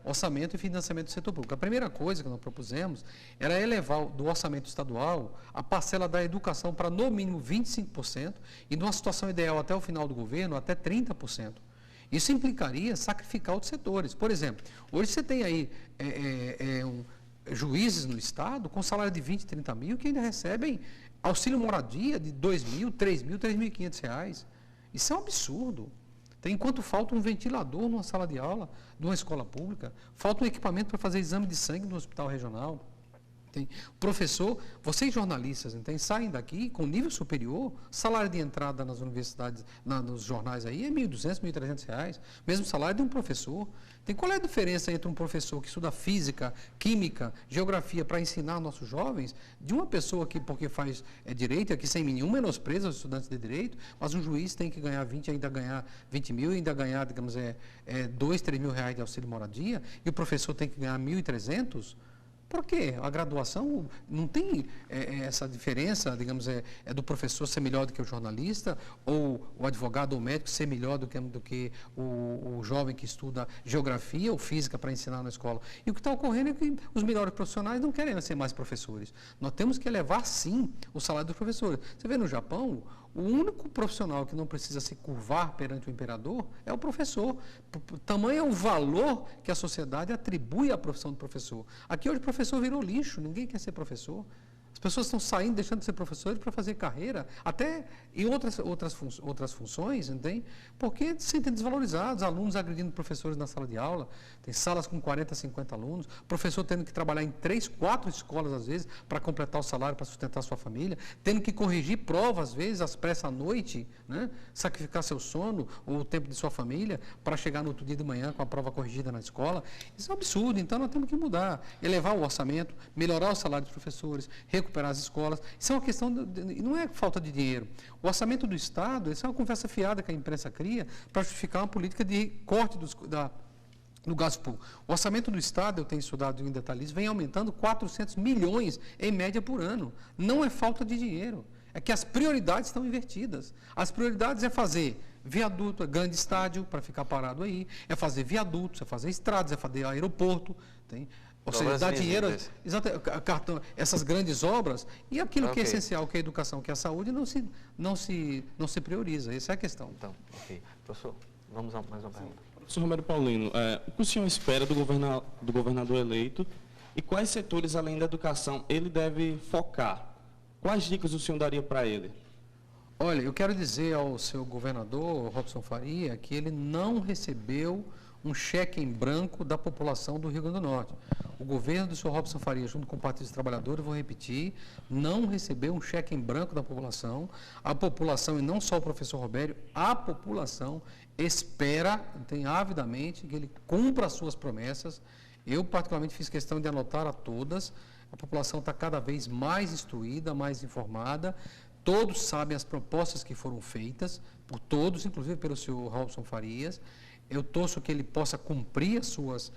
orçamento e financiamento do setor público. A primeira coisa que nós propusemos era elevar do orçamento estadual a parcela da educação para, no mínimo, 25% e, numa situação ideal, até o final do governo, até 30%. Isso implicaria sacrificar outros setores. Por exemplo, hoje você tem aí juízes no Estado com salário de 20, 30 mil que ainda recebem auxílio moradia de 2 mil, 3 mil, 3.500 reais. Isso é um absurdo. Enquanto falta um ventilador numa sala de aula de uma escola pública, falta um equipamento para fazer exame de sangue no hospital regional. Professor, vocês jornalistas, saem daqui com nível superior, salário de entrada nas universidades, nos jornais aí é R$ 1.200, R$ 1.300, mesmo salário de um professor. Qual é a diferença entre um professor que estuda física, química, geografia para ensinar nossos jovens, de uma pessoa que, porque faz direito, aqui sem nenhum menosprezo aos estudantes de direito, mas um juiz tem que ganhar 20, ainda ganhar 20 mil, ainda ganhar, digamos, 2, 3 mil reais de auxílio moradia, e o professor tem que ganhar 1.300? Por quê? A graduação não tem essa diferença, digamos, do professor ser melhor do que o jornalista, ou o advogado ou o médico ser melhor do que o jovem que estuda geografia ou física para ensinar na escola. E o que está ocorrendo é que os melhores profissionais não querem ser mais professores. Nós temos que elevar, sim, o salário dos professores. Você vê no Japão, o único profissional que não precisa se curvar perante o imperador é o professor. Tamanho é o valor que a sociedade atribui à profissão do professor. Aqui hoje o professor virou lixo, ninguém quer ser professor. As pessoas estão saindo, deixando de ser professores para fazer carreira, até em outras funções, entende? Porque se sentem desvalorizados, alunos agredindo professores na sala de aula, tem salas com 40, 50 alunos, professor tendo que trabalhar em 3, 4 escolas, às vezes, para completar o salário, para sustentar sua família, tendo que corrigir provas, às vezes, às pressas à noite, né? Sacrificar seu sono ou o tempo de sua família para chegar no outro dia de manhã com a prova corrigida na escola. Isso é um absurdo, então nós temos que mudar, elevar o orçamento, melhorar o salário dos professores, recuperar as escolas. Isso é uma questão, não é falta de dinheiro. O orçamento do Estado, isso é uma conversa fiada que a imprensa cria para justificar uma política de corte do gasto público. O orçamento do Estado, eu tenho estudado em detalhes, vem aumentando 400 milhões em média por ano. Não é falta de dinheiro, é que as prioridades estão invertidas. As prioridades é fazer viaduto, é grande estádio para ficar parado aí, é fazer viadutos, é fazer estradas, é fazer aeroporto, tem... Ou seja, dá dinheiro, essas grandes obras, e aquilo que é essencial, que é a educação, que é a saúde, não se prioriza. Essa é a questão. Então, ok. Professor, vamos a mais uma pergunta. Professor Roberto Paulino, o que o senhor espera do governador eleito e quais setores, além da educação, ele deve focar? Quais dicas o senhor daria para ele? Olha, eu quero dizer ao seu governador, Robson Faria, que ele não recebeu um cheque em branco da população do Rio Grande do Norte. O governo do senhor Robson Faria, junto com o Partido dos Trabalhadores, eu vou repetir, não recebeu um cheque em branco da população. A população, e não só o professor Robério, a população espera, tem avidamente, que ele cumpra as suas promessas. Eu, particularmente, fiz questão de anotar a todas. A população está cada vez mais instruída, mais informada. Todos sabem as propostas que foram feitas, por todos, inclusive pelo senhor Robson Farias. Eu torço que ele possa cumprir as suas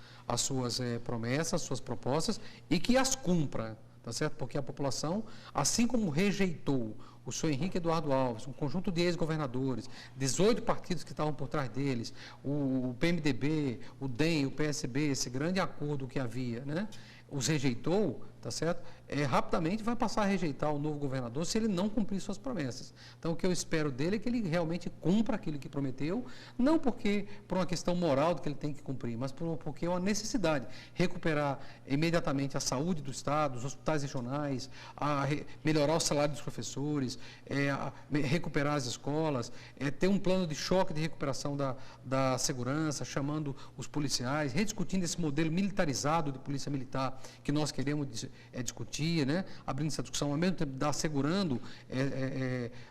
promessas, as suas propostas, e que as cumpra, tá certo? Porque a população, assim como rejeitou o senhor Henrique Eduardo Alves, um conjunto de ex-governadores, 18 partidos que estavam por trás deles, o PMDB, o DEM, o PSB, esse grande acordo que havia, né? Os rejeitou, tá certo? Rapidamente vai passar a rejeitar o novo governador se ele não cumprir suas promessas. Então, o que eu espero dele é que ele realmente cumpra aquilo que prometeu, não porque por uma questão moral de que ele tem que cumprir, mas porque é uma necessidade. Recuperar imediatamente a saúde do Estado, os hospitais regionais, melhorar o salário dos professores, recuperar as escolas, ter um plano de choque de recuperação da segurança, chamando os policiais, rediscutindo esse modelo militarizado de polícia militar que nós queremos discutir, né? Abrindo essa discussão, ao mesmo tempo assegurando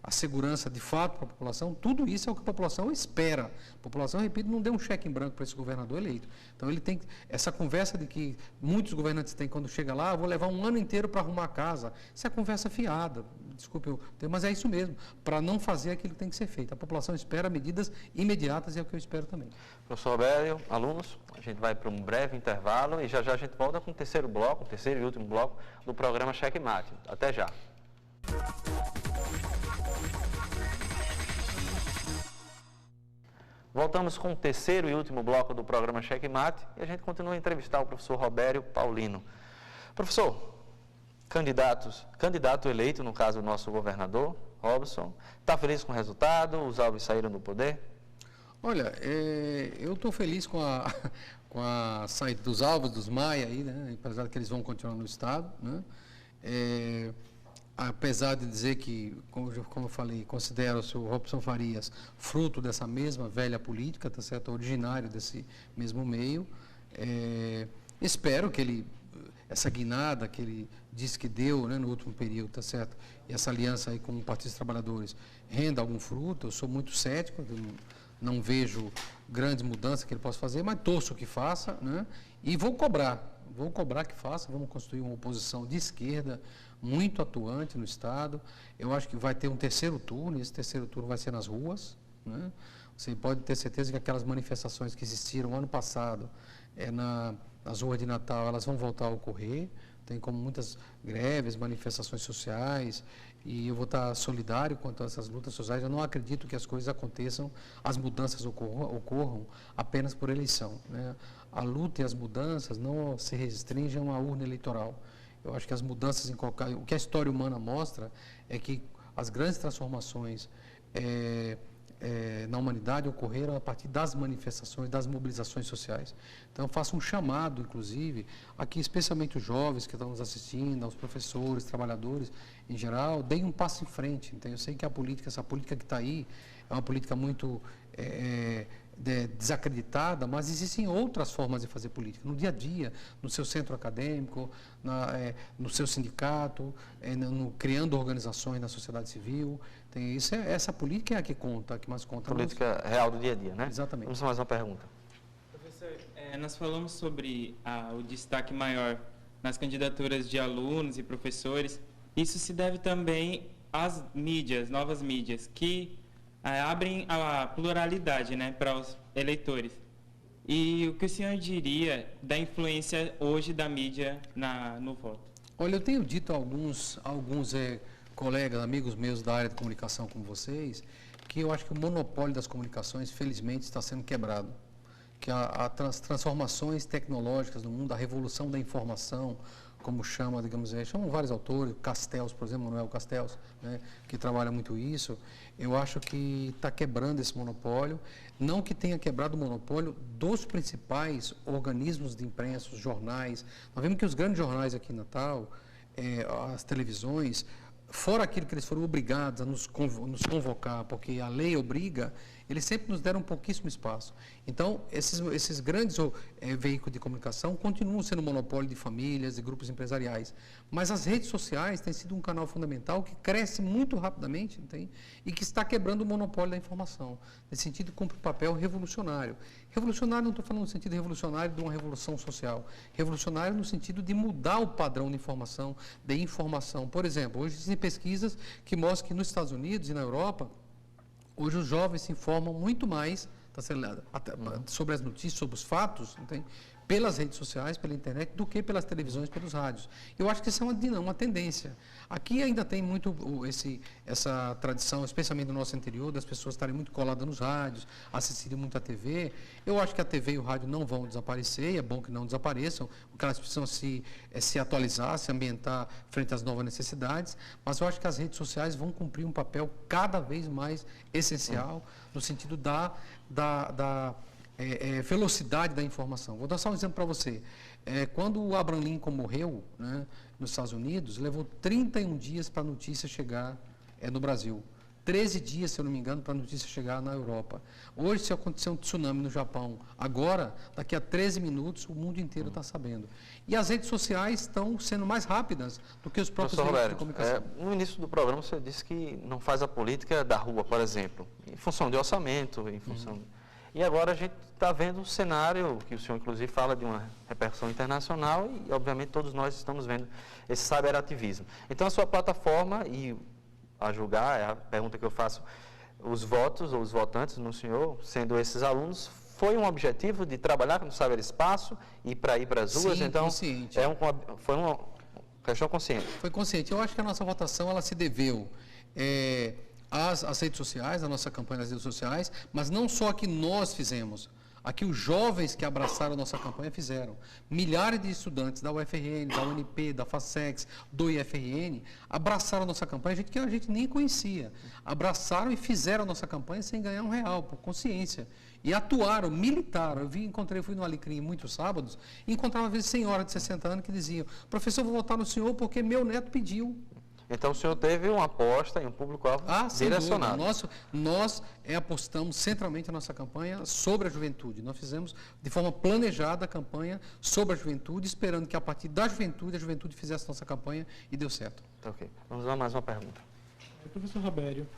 a segurança de fato para a população. Tudo isso é o que a população espera. A população, repito, não deu um cheque em branco para esse governador eleito. Então, ele tem essa conversa de que muitos governantes têm quando chega lá, vou levar um ano inteiro para arrumar a casa. Isso é conversa fiada, desculpe, mas é isso mesmo, para não fazer aquilo que tem que ser feito. A população espera medidas imediatas e é o que eu espero também. Professor Robério, alunos, a gente vai para um breve intervalo e já a gente volta com o terceiro bloco, o terceiro e último bloco do programa Cheque Mate. Até já. Voltamos com o terceiro e último bloco do programa Cheque Mate e a gente continua a entrevistar o professor Robério Paulino. Professor, candidato eleito, no caso do nosso governador, Robson, está feliz com o resultado? Os Alves saíram do poder? Olha, eu estou feliz com a saída dos Alves, dos Maia, aí, né? Apesar que eles vão continuar no Estado, né? apesar de dizer que, como eu falei, considero o senhor Robson Farias fruto dessa mesma velha política, tá certo? Originário desse mesmo meio, espero que ele, essa guinada que ele disse que deu, né, no último período, tá certo? E essa aliança aí com o Partido dos Trabalhadores renda algum fruto. Eu sou muito cético, não vejo grandes mudanças que ele possa fazer, mas torço que faça, né? E vou cobrar que faça. Vamos construir uma oposição de esquerda muito atuante no Estado. Eu acho que vai ter um terceiro turno, e esse terceiro turno vai ser nas ruas, né? Você pode ter certeza que aquelas manifestações que existiram ano passado nas ruas de Natal, elas vão voltar a ocorrer. Tem como muitas greves, manifestações sociais, e eu vou estar solidário quanto a essas lutas sociais. Eu não acredito que as coisas aconteçam, as mudanças ocorram apenas por eleição, né? A luta e as mudanças não se restringem a uma urna eleitoral. Eu acho que as mudanças o que a história humana mostra é que as grandes transformações na humanidade ocorreram a partir das manifestações, das mobilizações sociais. Então, eu faço um chamado, inclusive, aqui, especialmente os jovens que estão nos assistindo, aos professores, trabalhadores, em geral, deem um passo em frente. Então, eu sei que essa política que está aí, é uma política muito desacreditada, mas existem outras formas de fazer política. No dia a dia, no seu centro acadêmico, no seu sindicato, criando organizações na sociedade civil. Essa política é a que conta, a que mais conta. Política real do dia a dia, né? Exatamente. Vamos mais uma pergunta. Professor, nós falamos sobre o destaque maior nas candidaturas de alunos e professores. Isso se deve também às mídias, novas mídias, que abrem a pluralidade, né, para os eleitores. E o que o senhor diria da influência hoje da mídia no voto? Olha, eu tenho dito a alguns colegas, amigos meus da área de comunicação como vocês, que eu acho que o monopólio das comunicações, felizmente, está sendo quebrado. Que as transformações tecnológicas no mundo, a revolução da informação, como chamam vários autores, Castells, por exemplo, Manuel Castells, né, que trabalha muito isso. Eu acho que está quebrando esse monopólio, não que tenha quebrado o monopólio dos principais organismos de imprensa, os jornais. Nós vemos que os grandes jornais aqui em Natal, as televisões, fora aquilo que eles foram obrigados a nos convocar, porque a lei obriga, eles sempre nos deram pouquíssimo espaço. Então, esses grandes veículos de comunicação continuam sendo monopólio de famílias, de grupos empresariais. Mas as redes sociais têm sido um canal fundamental que cresce muito rapidamente, entende? E que está quebrando o monopólio da informação. Nesse sentido, cumpre um papel revolucionário. Revolucionário, não estou falando no sentido revolucionário de uma revolução social. Revolucionário no sentido de mudar o padrão de informação, de informação. Por exemplo, hoje existem pesquisas que mostram que nos Estados Unidos e na Europa, hoje os jovens se informam muito mais sobre as notícias, sobre os fatos, entende? Pelas redes sociais, pela internet, do que pelas televisões, pelos rádios. Eu acho que isso é uma tendência. Aqui ainda tem muito essa tradição, especialmente no nosso interior, das pessoas estarem muito coladas nos rádios, assistirem muito à TV. Eu acho que a TV e o rádio não vão desaparecer, e é bom que não desapareçam, porque elas precisam se atualizar, se ambientar frente às novas necessidades, mas eu acho que as redes sociais vão cumprir um papel cada vez mais essencial, no sentido da velocidade da informação. Vou dar só um exemplo para você. Quando o Abraham Lincoln morreu, né, nos Estados Unidos, levou 31 dias para a notícia chegar no Brasil. 13 dias, se eu não me engano, para a notícia chegar na Europa. Hoje, se acontecer um tsunami no Japão, agora, daqui a 13 minutos, o mundo inteiro está sabendo. E as redes sociais estão sendo mais rápidas do que os próprios veículos de comunicação. No início do programa, você disse que não faz a política da rua, por exemplo, em função de orçamento, em função... E agora a gente está vendo um cenário, que o senhor inclusive fala de uma repercussão internacional e, obviamente, todos nós estamos vendo esse cyberativismo. Então, a sua plataforma, e a julgar, é a pergunta que eu faço, os votos ou os votantes no senhor, sendo esses alunos, foi um objetivo de trabalhar no cyberespaço e para ir para as ruas? Sim, então, consciente. Foi uma questão consciente. Foi consciente. Eu acho que a nossa votação ela se deveu às redes sociais, à nossa campanha nas redes sociais, mas não só a que nós fizemos, a que os jovens que abraçaram a nossa campanha fizeram. Milhares de estudantes da UFRN, da UNP, da FACEX, do IFRN, abraçaram a nossa campanha, gente que a gente nem conhecia. Abraçaram e fizeram a nossa campanha sem ganhar R$1, por consciência. E atuaram, militaram. Eu fui no Alecrim muitos sábados, e encontrava às vezes senhoras de 60 anos que diziam: professor, vou votar no senhor porque meu neto pediu. Então o senhor teve uma aposta em um público-alvo direcionado. Nós apostamos centralmente a nossa campanha sobre a juventude. Nós fizemos de forma planejada a campanha sobre a juventude, esperando que a partir da juventude, a juventude fizesse nossa campanha e deu certo. Tá, ok. Vamos lá, mais uma pergunta. Professor Robério,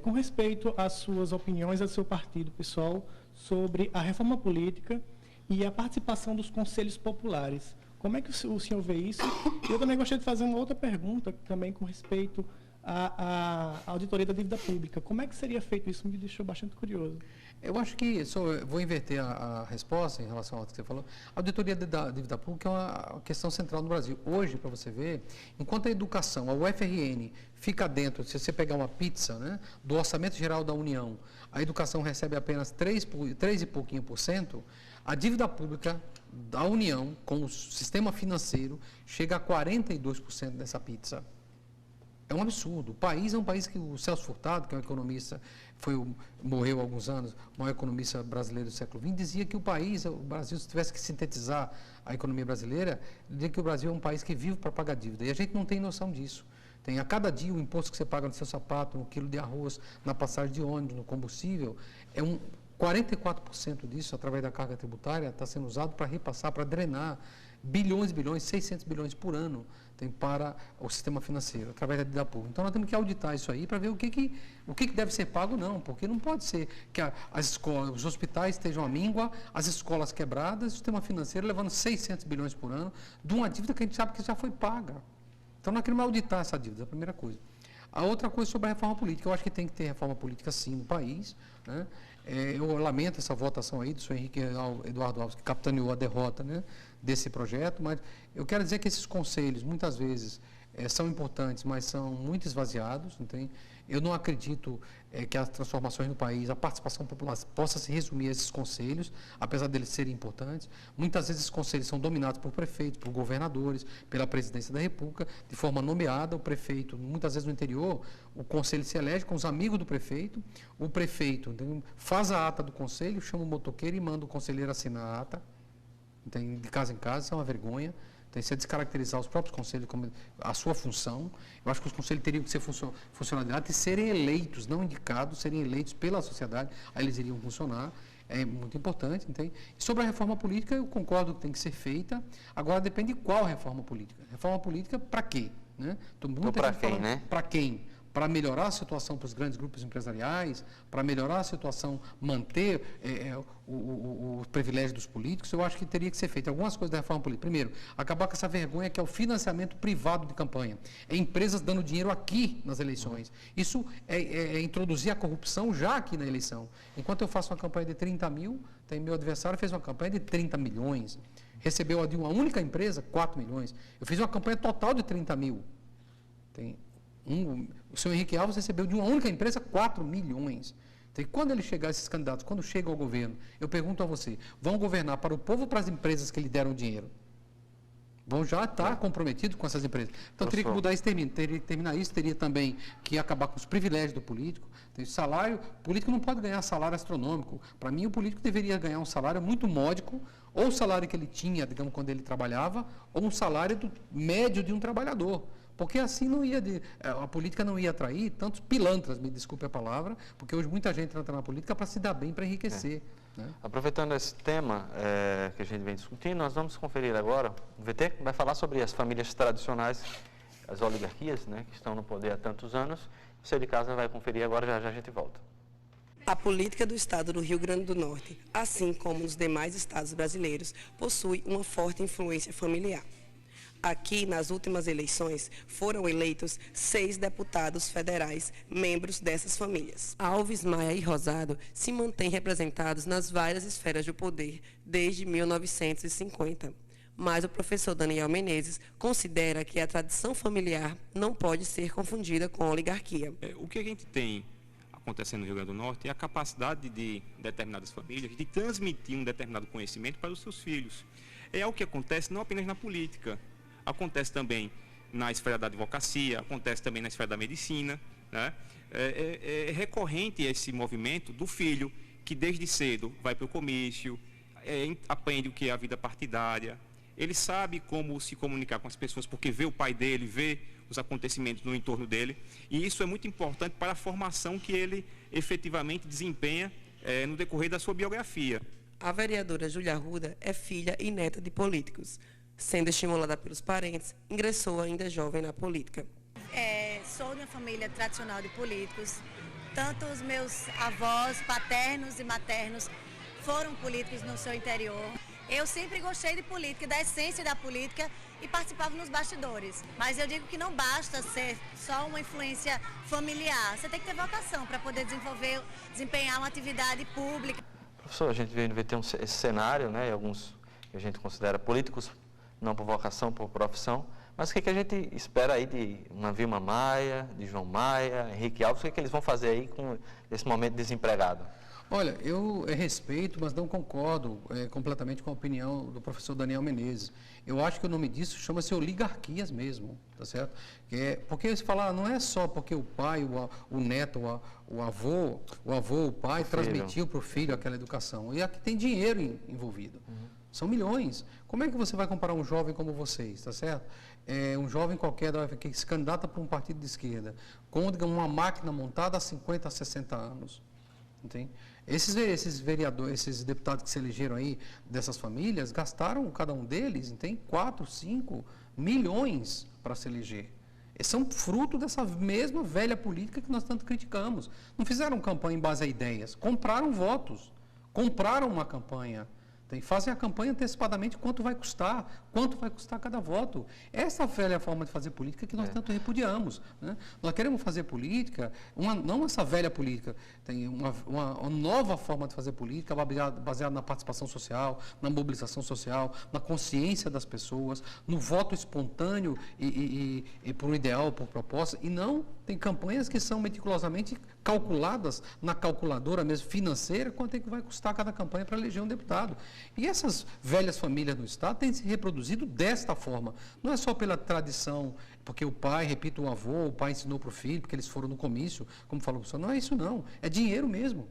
com respeito às suas opiniões do seu partido, pessoal, sobre a reforma política e a participação dos conselhos populares, como é que o senhor vê isso? E eu também gostaria de fazer uma outra pergunta, também com respeito à auditoria da dívida pública. Como é que seria feito isso? Me deixou bastante curioso. Eu acho que, vou inverter a resposta em relação ao que você falou. A auditoria da dívida pública é uma questão central no Brasil. Hoje, para você ver, enquanto a educação, a UFRN, fica dentro, se você pegar uma pizza, né, do Orçamento Geral da União, a educação recebe apenas 3 e pouquinho por cento, a dívida pública da União, com o sistema financeiro, chega a 42% dessa pizza. É um absurdo. O país é um país que o Celso Furtado, que é um economista, morreu há alguns anos, o maior economista brasileiro do século XX, dizia que o Brasil, se tivesse que sintetizar a economia brasileira, dizia que o Brasil é um país que vive para pagar dívida. E a gente não tem noção disso. Tem a cada dia o imposto que você paga no seu sapato, no quilo de arroz, na passagem de ônibus, no combustível, 44% disso, através da carga tributária, está sendo usado para repassar, para drenar bilhões e bilhões, 600 bilhões por ano para o sistema financeiro, através da dívida pública. Então, nós temos que auditar isso aí para ver o que deve ser pago, não, porque não pode ser que as escolas, os hospitais estejam à míngua, as escolas quebradas, o sistema financeiro levando 600 bilhões por ano de uma dívida que a gente sabe que já foi paga. Então, nós queremos auditar essa dívida, a primeira coisa. A outra coisa sobre a reforma política, eu acho que tem que ter reforma política sim no país, né? Eu lamento essa votação aí do senhor Henrique Eduardo Alves, que capitaneou a derrota, né, desse projeto, mas eu quero dizer que esses conselhos, muitas vezes, são importantes, mas são muito esvaziados, entende? Eu não acredito que as transformações no país, a participação popular possa se resumir a esses conselhos, apesar deles serem importantes. Muitas vezes esses conselhos são dominados por prefeitos, por governadores, pela presidência da República, de forma nomeada. O prefeito, muitas vezes no interior, o conselho se elege com os amigos do prefeito, o prefeito faz a ata do conselho, chama o motoqueiro e manda o conselheiro assinar a ata, entende? De casa em casa, isso é uma vergonha. Isso é descaracterizar os próprios conselhos como a sua função. Eu acho que os conselhos teriam que ser funcionalidade e serem eleitos, não indicados, serem eleitos pela sociedade, aí eles iriam funcionar. É muito importante, entende? E sobre a reforma política, eu concordo que tem que ser feita. Agora, depende de qual reforma política. Reforma política para quê? Né? Para quem, né? Para quem? Para melhorar a situação para os grandes grupos empresariais, para melhorar a situação, manter o privilégio dos políticos, eu acho que teria que ser feito algumas coisas da reforma política. Primeiro, acabar com essa vergonha que é o financiamento privado de campanha. É empresas dando dinheiro aqui nas eleições. Isso é introduzir a corrupção já aqui na eleição. Enquanto eu faço uma campanha de 30 mil, meu adversário fez uma campanha de 30 milhões. Recebeu de uma única empresa 4 milhões. Eu fiz uma campanha total de 30 mil. O senhor Henrique Alves recebeu de uma única empresa 4 milhões. Então, quando ele chegar, esses candidatos, quando chegam ao governo, eu pergunto a você, vão governar para o povo ou para as empresas que lhe deram dinheiro? Vão já estar comprometidos com essas empresas. Então, teria que mudar esse termino, teria que terminar isso, teria também que acabar com os privilégios do político. Salário, o político não pode ganhar salário astronômico. Para mim, o político deveria ganhar um salário muito módico, ou o salário que ele tinha, digamos, quando ele trabalhava, ou um salário médio de um trabalhador. Porque assim a política não ia atrair tantos pilantras, me desculpe a palavra, porque hoje muita gente entra na política para se dar bem, para enriquecer. Né? Aproveitando esse tema que a gente vem discutindo, nós vamos conferir agora, o VT vai falar sobre as famílias tradicionais, as oligarquias, né, que estão no poder há tantos anos. Você de casa vai conferir agora, já a gente volta. A política do Estado do Rio Grande do Norte, assim como nos demais estados brasileiros, possui uma forte influência familiar. Aqui, nas últimas eleições, foram eleitos 6 deputados federais, membros dessas famílias. Alves, Maia e Rosado se mantêm representados nas várias esferas do poder desde 1950. Mas o professor Daniel Menezes considera que a tradição familiar não pode ser confundida com a oligarquia. O que a gente tem acontecendo no Rio Grande do Norte é a capacidade de determinadas famílias de transmitir um determinado conhecimento para os seus filhos. É algo que acontece não apenas na política, acontece também na esfera da advocacia, acontece também na esfera da medicina, né? É recorrente esse movimento do filho que desde cedo vai para o comício, aprende o que é a vida partidária, ele sabe como se comunicar com as pessoas, porque vê o pai dele, vê os acontecimentos no entorno dele, e isso é muito importante para a formação que ele efetivamente desempenha no decorrer da sua biografia. A vereadora Júlia Arruda é filha e neta de políticos. Sendo estimulada pelos parentes, ingressou ainda jovem na política. Sou de uma família tradicional de políticos. Tanto os meus avós, paternos e maternos, foram políticos no seu interior. Eu sempre gostei de política, da essência da política e participava nos bastidores. Mas eu digo que não basta ser só uma influência familiar. Você tem que ter vocação para poder desempenhar uma atividade pública. Professor, a gente vê ter esse cenário, né, alguns que a gente considera políticos, não por vocação, por profissão, mas o que a gente espera aí de uma Vilma Maia, de João Maia, Henrique Alves, o que eles vão fazer aí com esse momento desempregado? Olha, eu respeito, mas não concordo completamente com a opinião do professor Daniel Menezes. Eu acho que o nome disso chama-se oligarquias mesmo, tá certo? Porque eles falam, não é só porque o pai, o neto, o avô, o pai transmitiu para o filho aquela educação. E aqui tem dinheiro envolvido. São milhões. Como é que você vai comparar um jovem como vocês, tá certo? Um jovem qualquer que se candidata para um partido de esquerda, com uma máquina montada há 50, 60 anos. Entende? Esses vereadores, esses deputados que se elegeram aí dessas famílias, gastaram, cada um deles, tem 4, 5 milhões para se eleger. Eles são fruto dessa mesma velha política que nós tanto criticamos. Não fizeram campanha em base a ideias, compraram votos, compraram uma campanha. Fazem a campanha antecipadamente quanto vai custar cada voto. Essa velha forma de fazer política que nós tanto repudiamos. Né? Nós queremos fazer política, não essa velha política, tem uma nova forma de fazer política baseada na participação social, na mobilização social, na consciência das pessoas, no voto espontâneo e por um ideal, por proposta, e não tem campanhas que são meticulosamente calculadas na calculadora mesmo financeira, quanto é que vai custar cada campanha para eleger um deputado. E essas velhas famílias no Estado têm se reproduzido desta forma. Não é só pela tradição, porque o pai, repito, o avô, o pai ensinou para o filho, porque eles foram no comício, como falou o professor. Não é isso não, é dinheiro mesmo.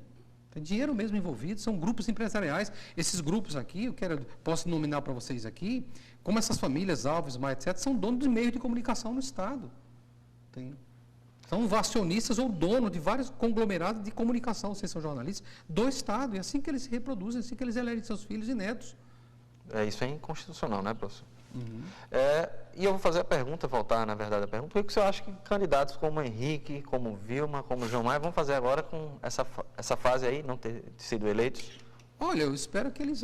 Tem dinheiro mesmo envolvido, são grupos empresariais. Esses grupos aqui, posso nominar para vocês aqui, como essas famílias, Alves, Maia, etc., são donos de meios de comunicação no Estado. São acionistas ou donos de vários conglomerados de comunicação, vocês são jornalistas, do Estado. É assim que eles se reproduzem, é assim que eles elegem seus filhos e netos. Isso é inconstitucional, né, professor? E eu vou fazer a pergunta, voltar, na verdade, a pergunta. Por que você acha que candidatos como Henrique, como Vilma, como João Maia vão fazer agora com essa fase aí, não ter sido eleitos? Olha, eu espero que eles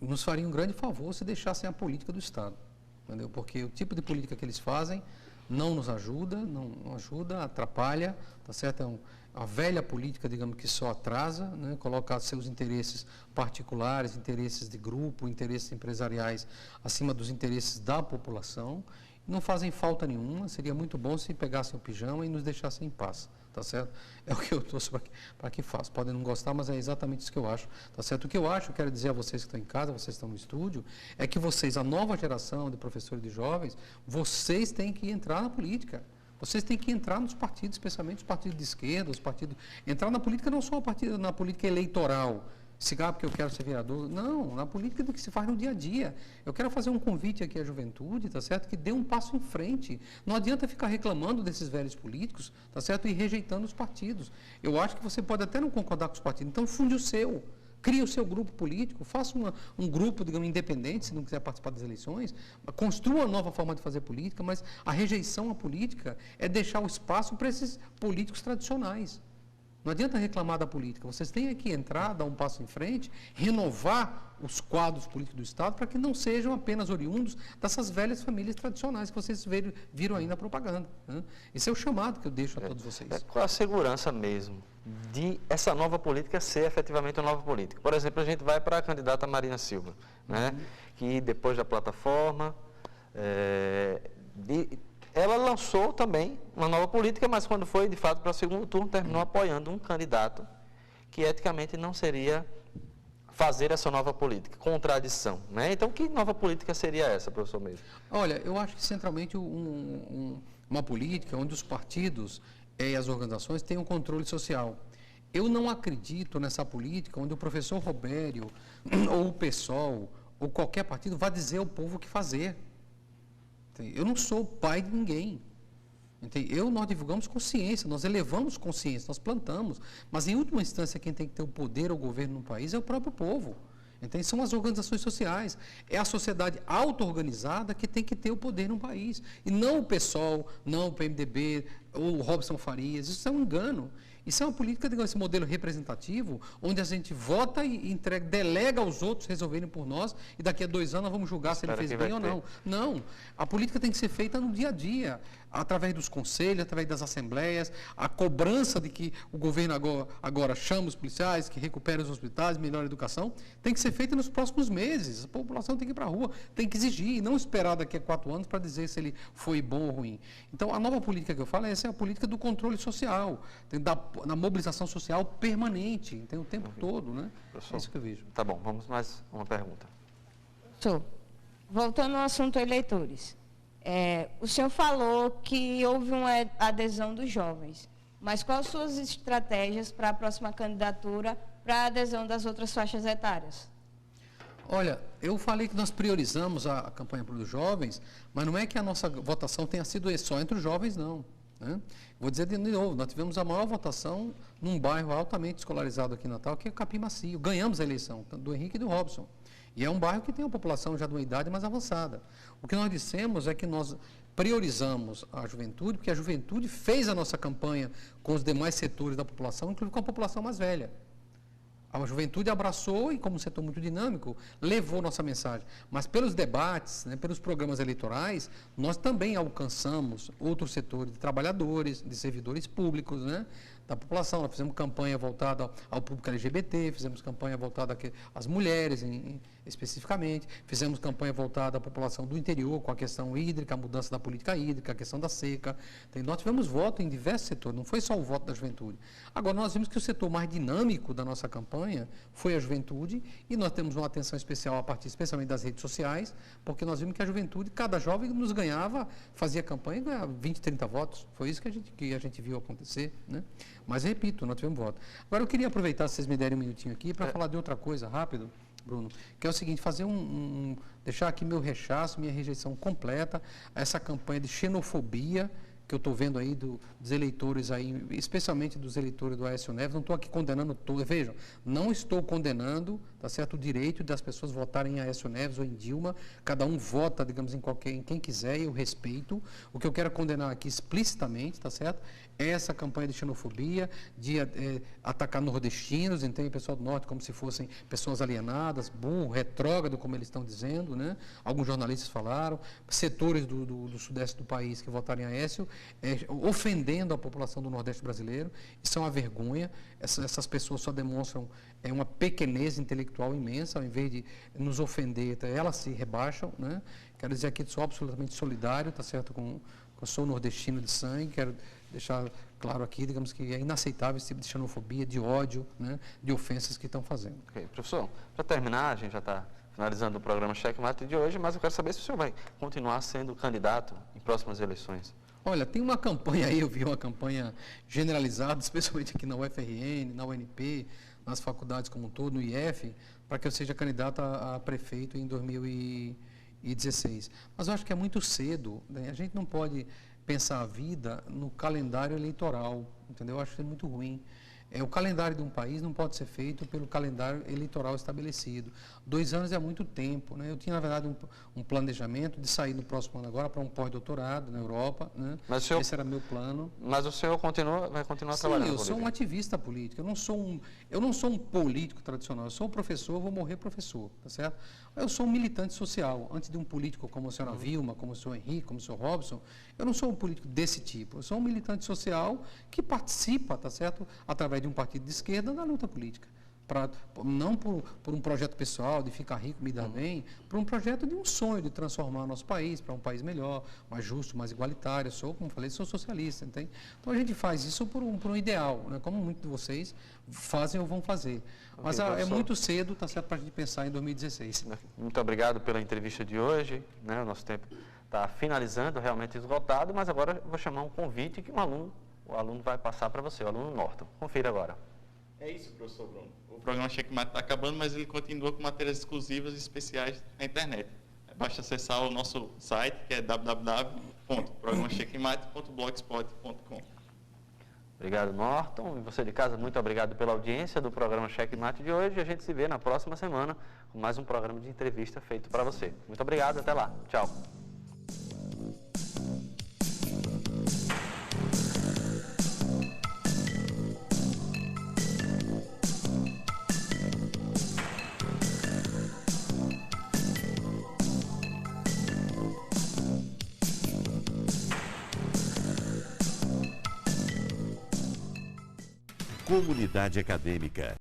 nos fariam um grande favor se deixassem a política do Estado. Entendeu? Porque o tipo de política que eles fazem não nos ajuda, não ajuda, atrapalha, tá certo? A velha política, digamos, que só atrasa, né? Coloca seus interesses particulares, interesses de grupo, interesses empresariais acima dos interesses da população. Não fazem falta nenhuma, seria muito bom se pegassem o pijama e nos deixassem em paz. Tá certo? É o que eu torço para que faça. Podem não gostar, mas é exatamente isso que eu acho. Tá certo? O que eu acho, quero dizer a vocês que estão em casa, vocês que estão no estúdio, é que vocês, a nova geração de professores e de jovens, vocês têm que entrar na política. Vocês têm que entrar nos partidos, especialmente os partidos de esquerda, entrar na política não só na política eleitoral, porque eu quero ser vereador. Não, na política do que se faz no dia a dia. Eu quero fazer um convite aqui à juventude, tá certo? Que dê um passo em frente. Não adianta ficar reclamando desses velhos políticos, tá certo? E rejeitando os partidos. Eu acho que você pode até não concordar com os partidos, então funde o seu. Crie o seu grupo político, faça um grupo, digamos, independente, se não quiser participar das eleições, construa uma nova forma de fazer política, mas a rejeição à política é deixar o espaço para esses políticos tradicionais. Não adianta reclamar da política, vocês têm que entrar, dar um passo em frente, renovar os quadros políticos do Estado para que não sejam apenas oriundos dessas velhas famílias tradicionais que vocês viram aí na propaganda. Né? Esse é o chamado que eu deixo a todos vocês. Qual a segurança mesmo de essa nova política ser efetivamente uma nova política? Por exemplo, a gente vai para a candidata Marina Silva, né? Que depois da plataforma... ela lançou também uma nova política, mas quando foi, de fato, para o segundo turno, terminou apoiando um candidato que eticamente não seria fazer essa nova política. Contradição, né? Então, que nova política seria essa, professor mesmo? Olha, eu acho que centralmente uma política onde os partidos e as organizações têm um controle social. Eu não acredito nessa política onde o professor Robério, ou o PSOL, ou qualquer partido vai dizer ao povo o que fazer. Eu não sou pai de ninguém. Nós divulgamos consciência, nós elevamos consciência, nós plantamos. Mas, em última instância, quem tem que ter o poder ou o governo no país é o próprio povo. São as organizações sociais. É a sociedade auto-organizada que tem que ter o poder no país. E não o PSOL, não o PMDB, ou o Robson Farias. Isso é um engano. Isso é uma política, esse modelo representativo, onde a gente vota e entrega, delega aos outros resolverem por nós, e daqui a 2 anos nós vamos julgar se ele fez bem ou não. Não. A política tem que ser feita no dia a dia, através dos conselhos, através das assembleias, a cobrança de que o governo agora chama os policiais, que recupere os hospitais, melhore a educação, tem que ser feita nos próximos meses. A população tem que ir para a rua, tem que exigir, e não esperar daqui a 4 anos para dizer se ele foi bom ou ruim. Então, a nova política que eu falo, essa é a política do controle social, na mobilização social permanente, o tempo todo, né? Professor, é isso que eu vejo. Tá bom, vamos mais uma pergunta. Professor, voltando ao assunto eleitores, o senhor falou que houve uma adesão dos jovens, mas quais suas estratégias para a próxima candidatura para a adesão das outras faixas etárias? Olha, eu falei que nós priorizamos a campanha para os jovens, mas não é que a nossa votação tenha sido só entre os jovens, não. Né? Vou dizer de novo, nós tivemos a maior votação num bairro altamente escolarizado aqui em Natal, que é o Capim Macio. Ganhamos a eleição, tanto do Henrique e do Robson. E é um bairro que tem uma população já de uma idade mais avançada. O que nós dissemos é que nós priorizamos a juventude, porque a juventude fez a nossa campanha com os demais setores da população, inclusive com a população mais velha. A juventude abraçou e, como um setor muito dinâmico, levou nossa mensagem. Mas pelos debates, pelos programas eleitorais, nós também alcançamos outros setores de trabalhadores, de servidores públicos, da população. Nós fizemos campanha voltada ao público LGBT, fizemos campanha voltada às mulheres, especificamente, fizemos campanha voltada à população do interior, com a questão hídrica, a mudança da política hídrica, a questão da seca. Nós tivemos voto em diversos setores, não foi só o voto da juventude. Agora, nós vimos que o setor mais dinâmico da nossa campanha foi a juventude, e nós temos uma atenção especial a partir, especialmente das redes sociais, porque nós vimos que a juventude, cada jovem nos ganhava, fazia campanha e ganhava 20, 30 votos. Foi isso que a gente viu acontecer, Mas, repito, nós tivemos voto. Agora, eu queria aproveitar, se vocês me derem um minutinho aqui, para falar de outra coisa, rápido, Bruno, que é o seguinte, fazer deixar aqui meu rechaço, minha rejeição completa a essa campanha de xenofobia que eu estou vendo aí dos eleitores aí, especialmente dos eleitores do Aécio Neves. Não estou aqui condenando todos, vejam, não estou condenando, tá certo, o direito das pessoas votarem em Aécio Neves ou em Dilma, cada um vota, digamos, em quem quiser, e eu respeito. O que eu quero condenar aqui explicitamente, tá certo, é essa campanha de xenofobia, de atacar nordestinos, entende, pessoal do norte como se fossem pessoas alienadas, burro, retrógrado, como eles estão dizendo, Alguns jornalistas falaram, setores do sudeste do país que votaram em Aécio, ofendendo a população do Nordeste brasileiro. Isso é uma vergonha. Essas pessoas só demonstram uma pequenez intelectual imensa. Ao invés de nos ofender, elas se rebaixam. Quero dizer aqui que sou absolutamente solidário, tá certo, eu sou nordestino de sangue. Quero deixar claro aqui, digamos, que é inaceitável esse tipo de xenofobia, de ódio, de ofensas que estão fazendo. Ok, professor, para terminar, a gente já está finalizando o programa Checkmate de hoje, mas eu quero saber se o senhor vai continuar sendo candidato em próximas eleições. Olha, tem uma campanha aí, eu vi uma campanha generalizada, especialmente aqui na UFRN, na UNP, nas faculdades como um todo, no IF, para que eu seja candidato a prefeito em 2016. Mas eu acho que é muito cedo, a gente não pode pensar a vida no calendário eleitoral, entendeu? Eu acho que é muito ruim. O calendário de um país não pode ser feito pelo calendário eleitoral estabelecido. 2 anos é muito tempo, Eu tinha, na verdade, um planejamento de sair no próximo ano agora para um pós-doutorado na Europa, Mas esse era meu plano. Mas o senhor vai continuar Sim, trabalhando? Eu sou um ativista político, eu não sou um político tradicional, eu sou um professor, vou morrer professor, tá certo? Eu sou um militante social. Antes de um político como a senhora Vilma, como o senhor Henrique, como o senhor Robson, eu não sou um político desse tipo. Eu sou um militante social que participa, tá certo, através de um partido de esquerda na luta política. Não por um projeto pessoal, de ficar rico, me dar bem, por um projeto de um sonho de transformar o nosso país para um país melhor, mais justo, mais igualitário. Eu sou, como falei, sou socialista, entende? Então a gente faz isso por um ideal, como muitos de vocês fazem ou vão fazer. Mas é muito cedo, tá certo, para a gente pensar em 2016. Muito obrigado pela entrevista de hoje, O nosso tempo está finalizando, realmente esgotado, mas agora eu vou chamar um convite que o aluno vai passar para você, o aluno Norton. Confira agora. É isso, professor Bruno. O programa Checkmate está acabando, mas ele continua com matérias exclusivas e especiais na internet. Basta acessar o nosso site, que é www.programacheckmate.blogspot.com. Obrigado, Norton. E você de casa, muito obrigado pela audiência do programa Checkmate de hoje. A gente se vê na próxima semana com mais um programa de entrevista feito para você. Muito obrigado, até lá. Tchau. Comunidade acadêmica.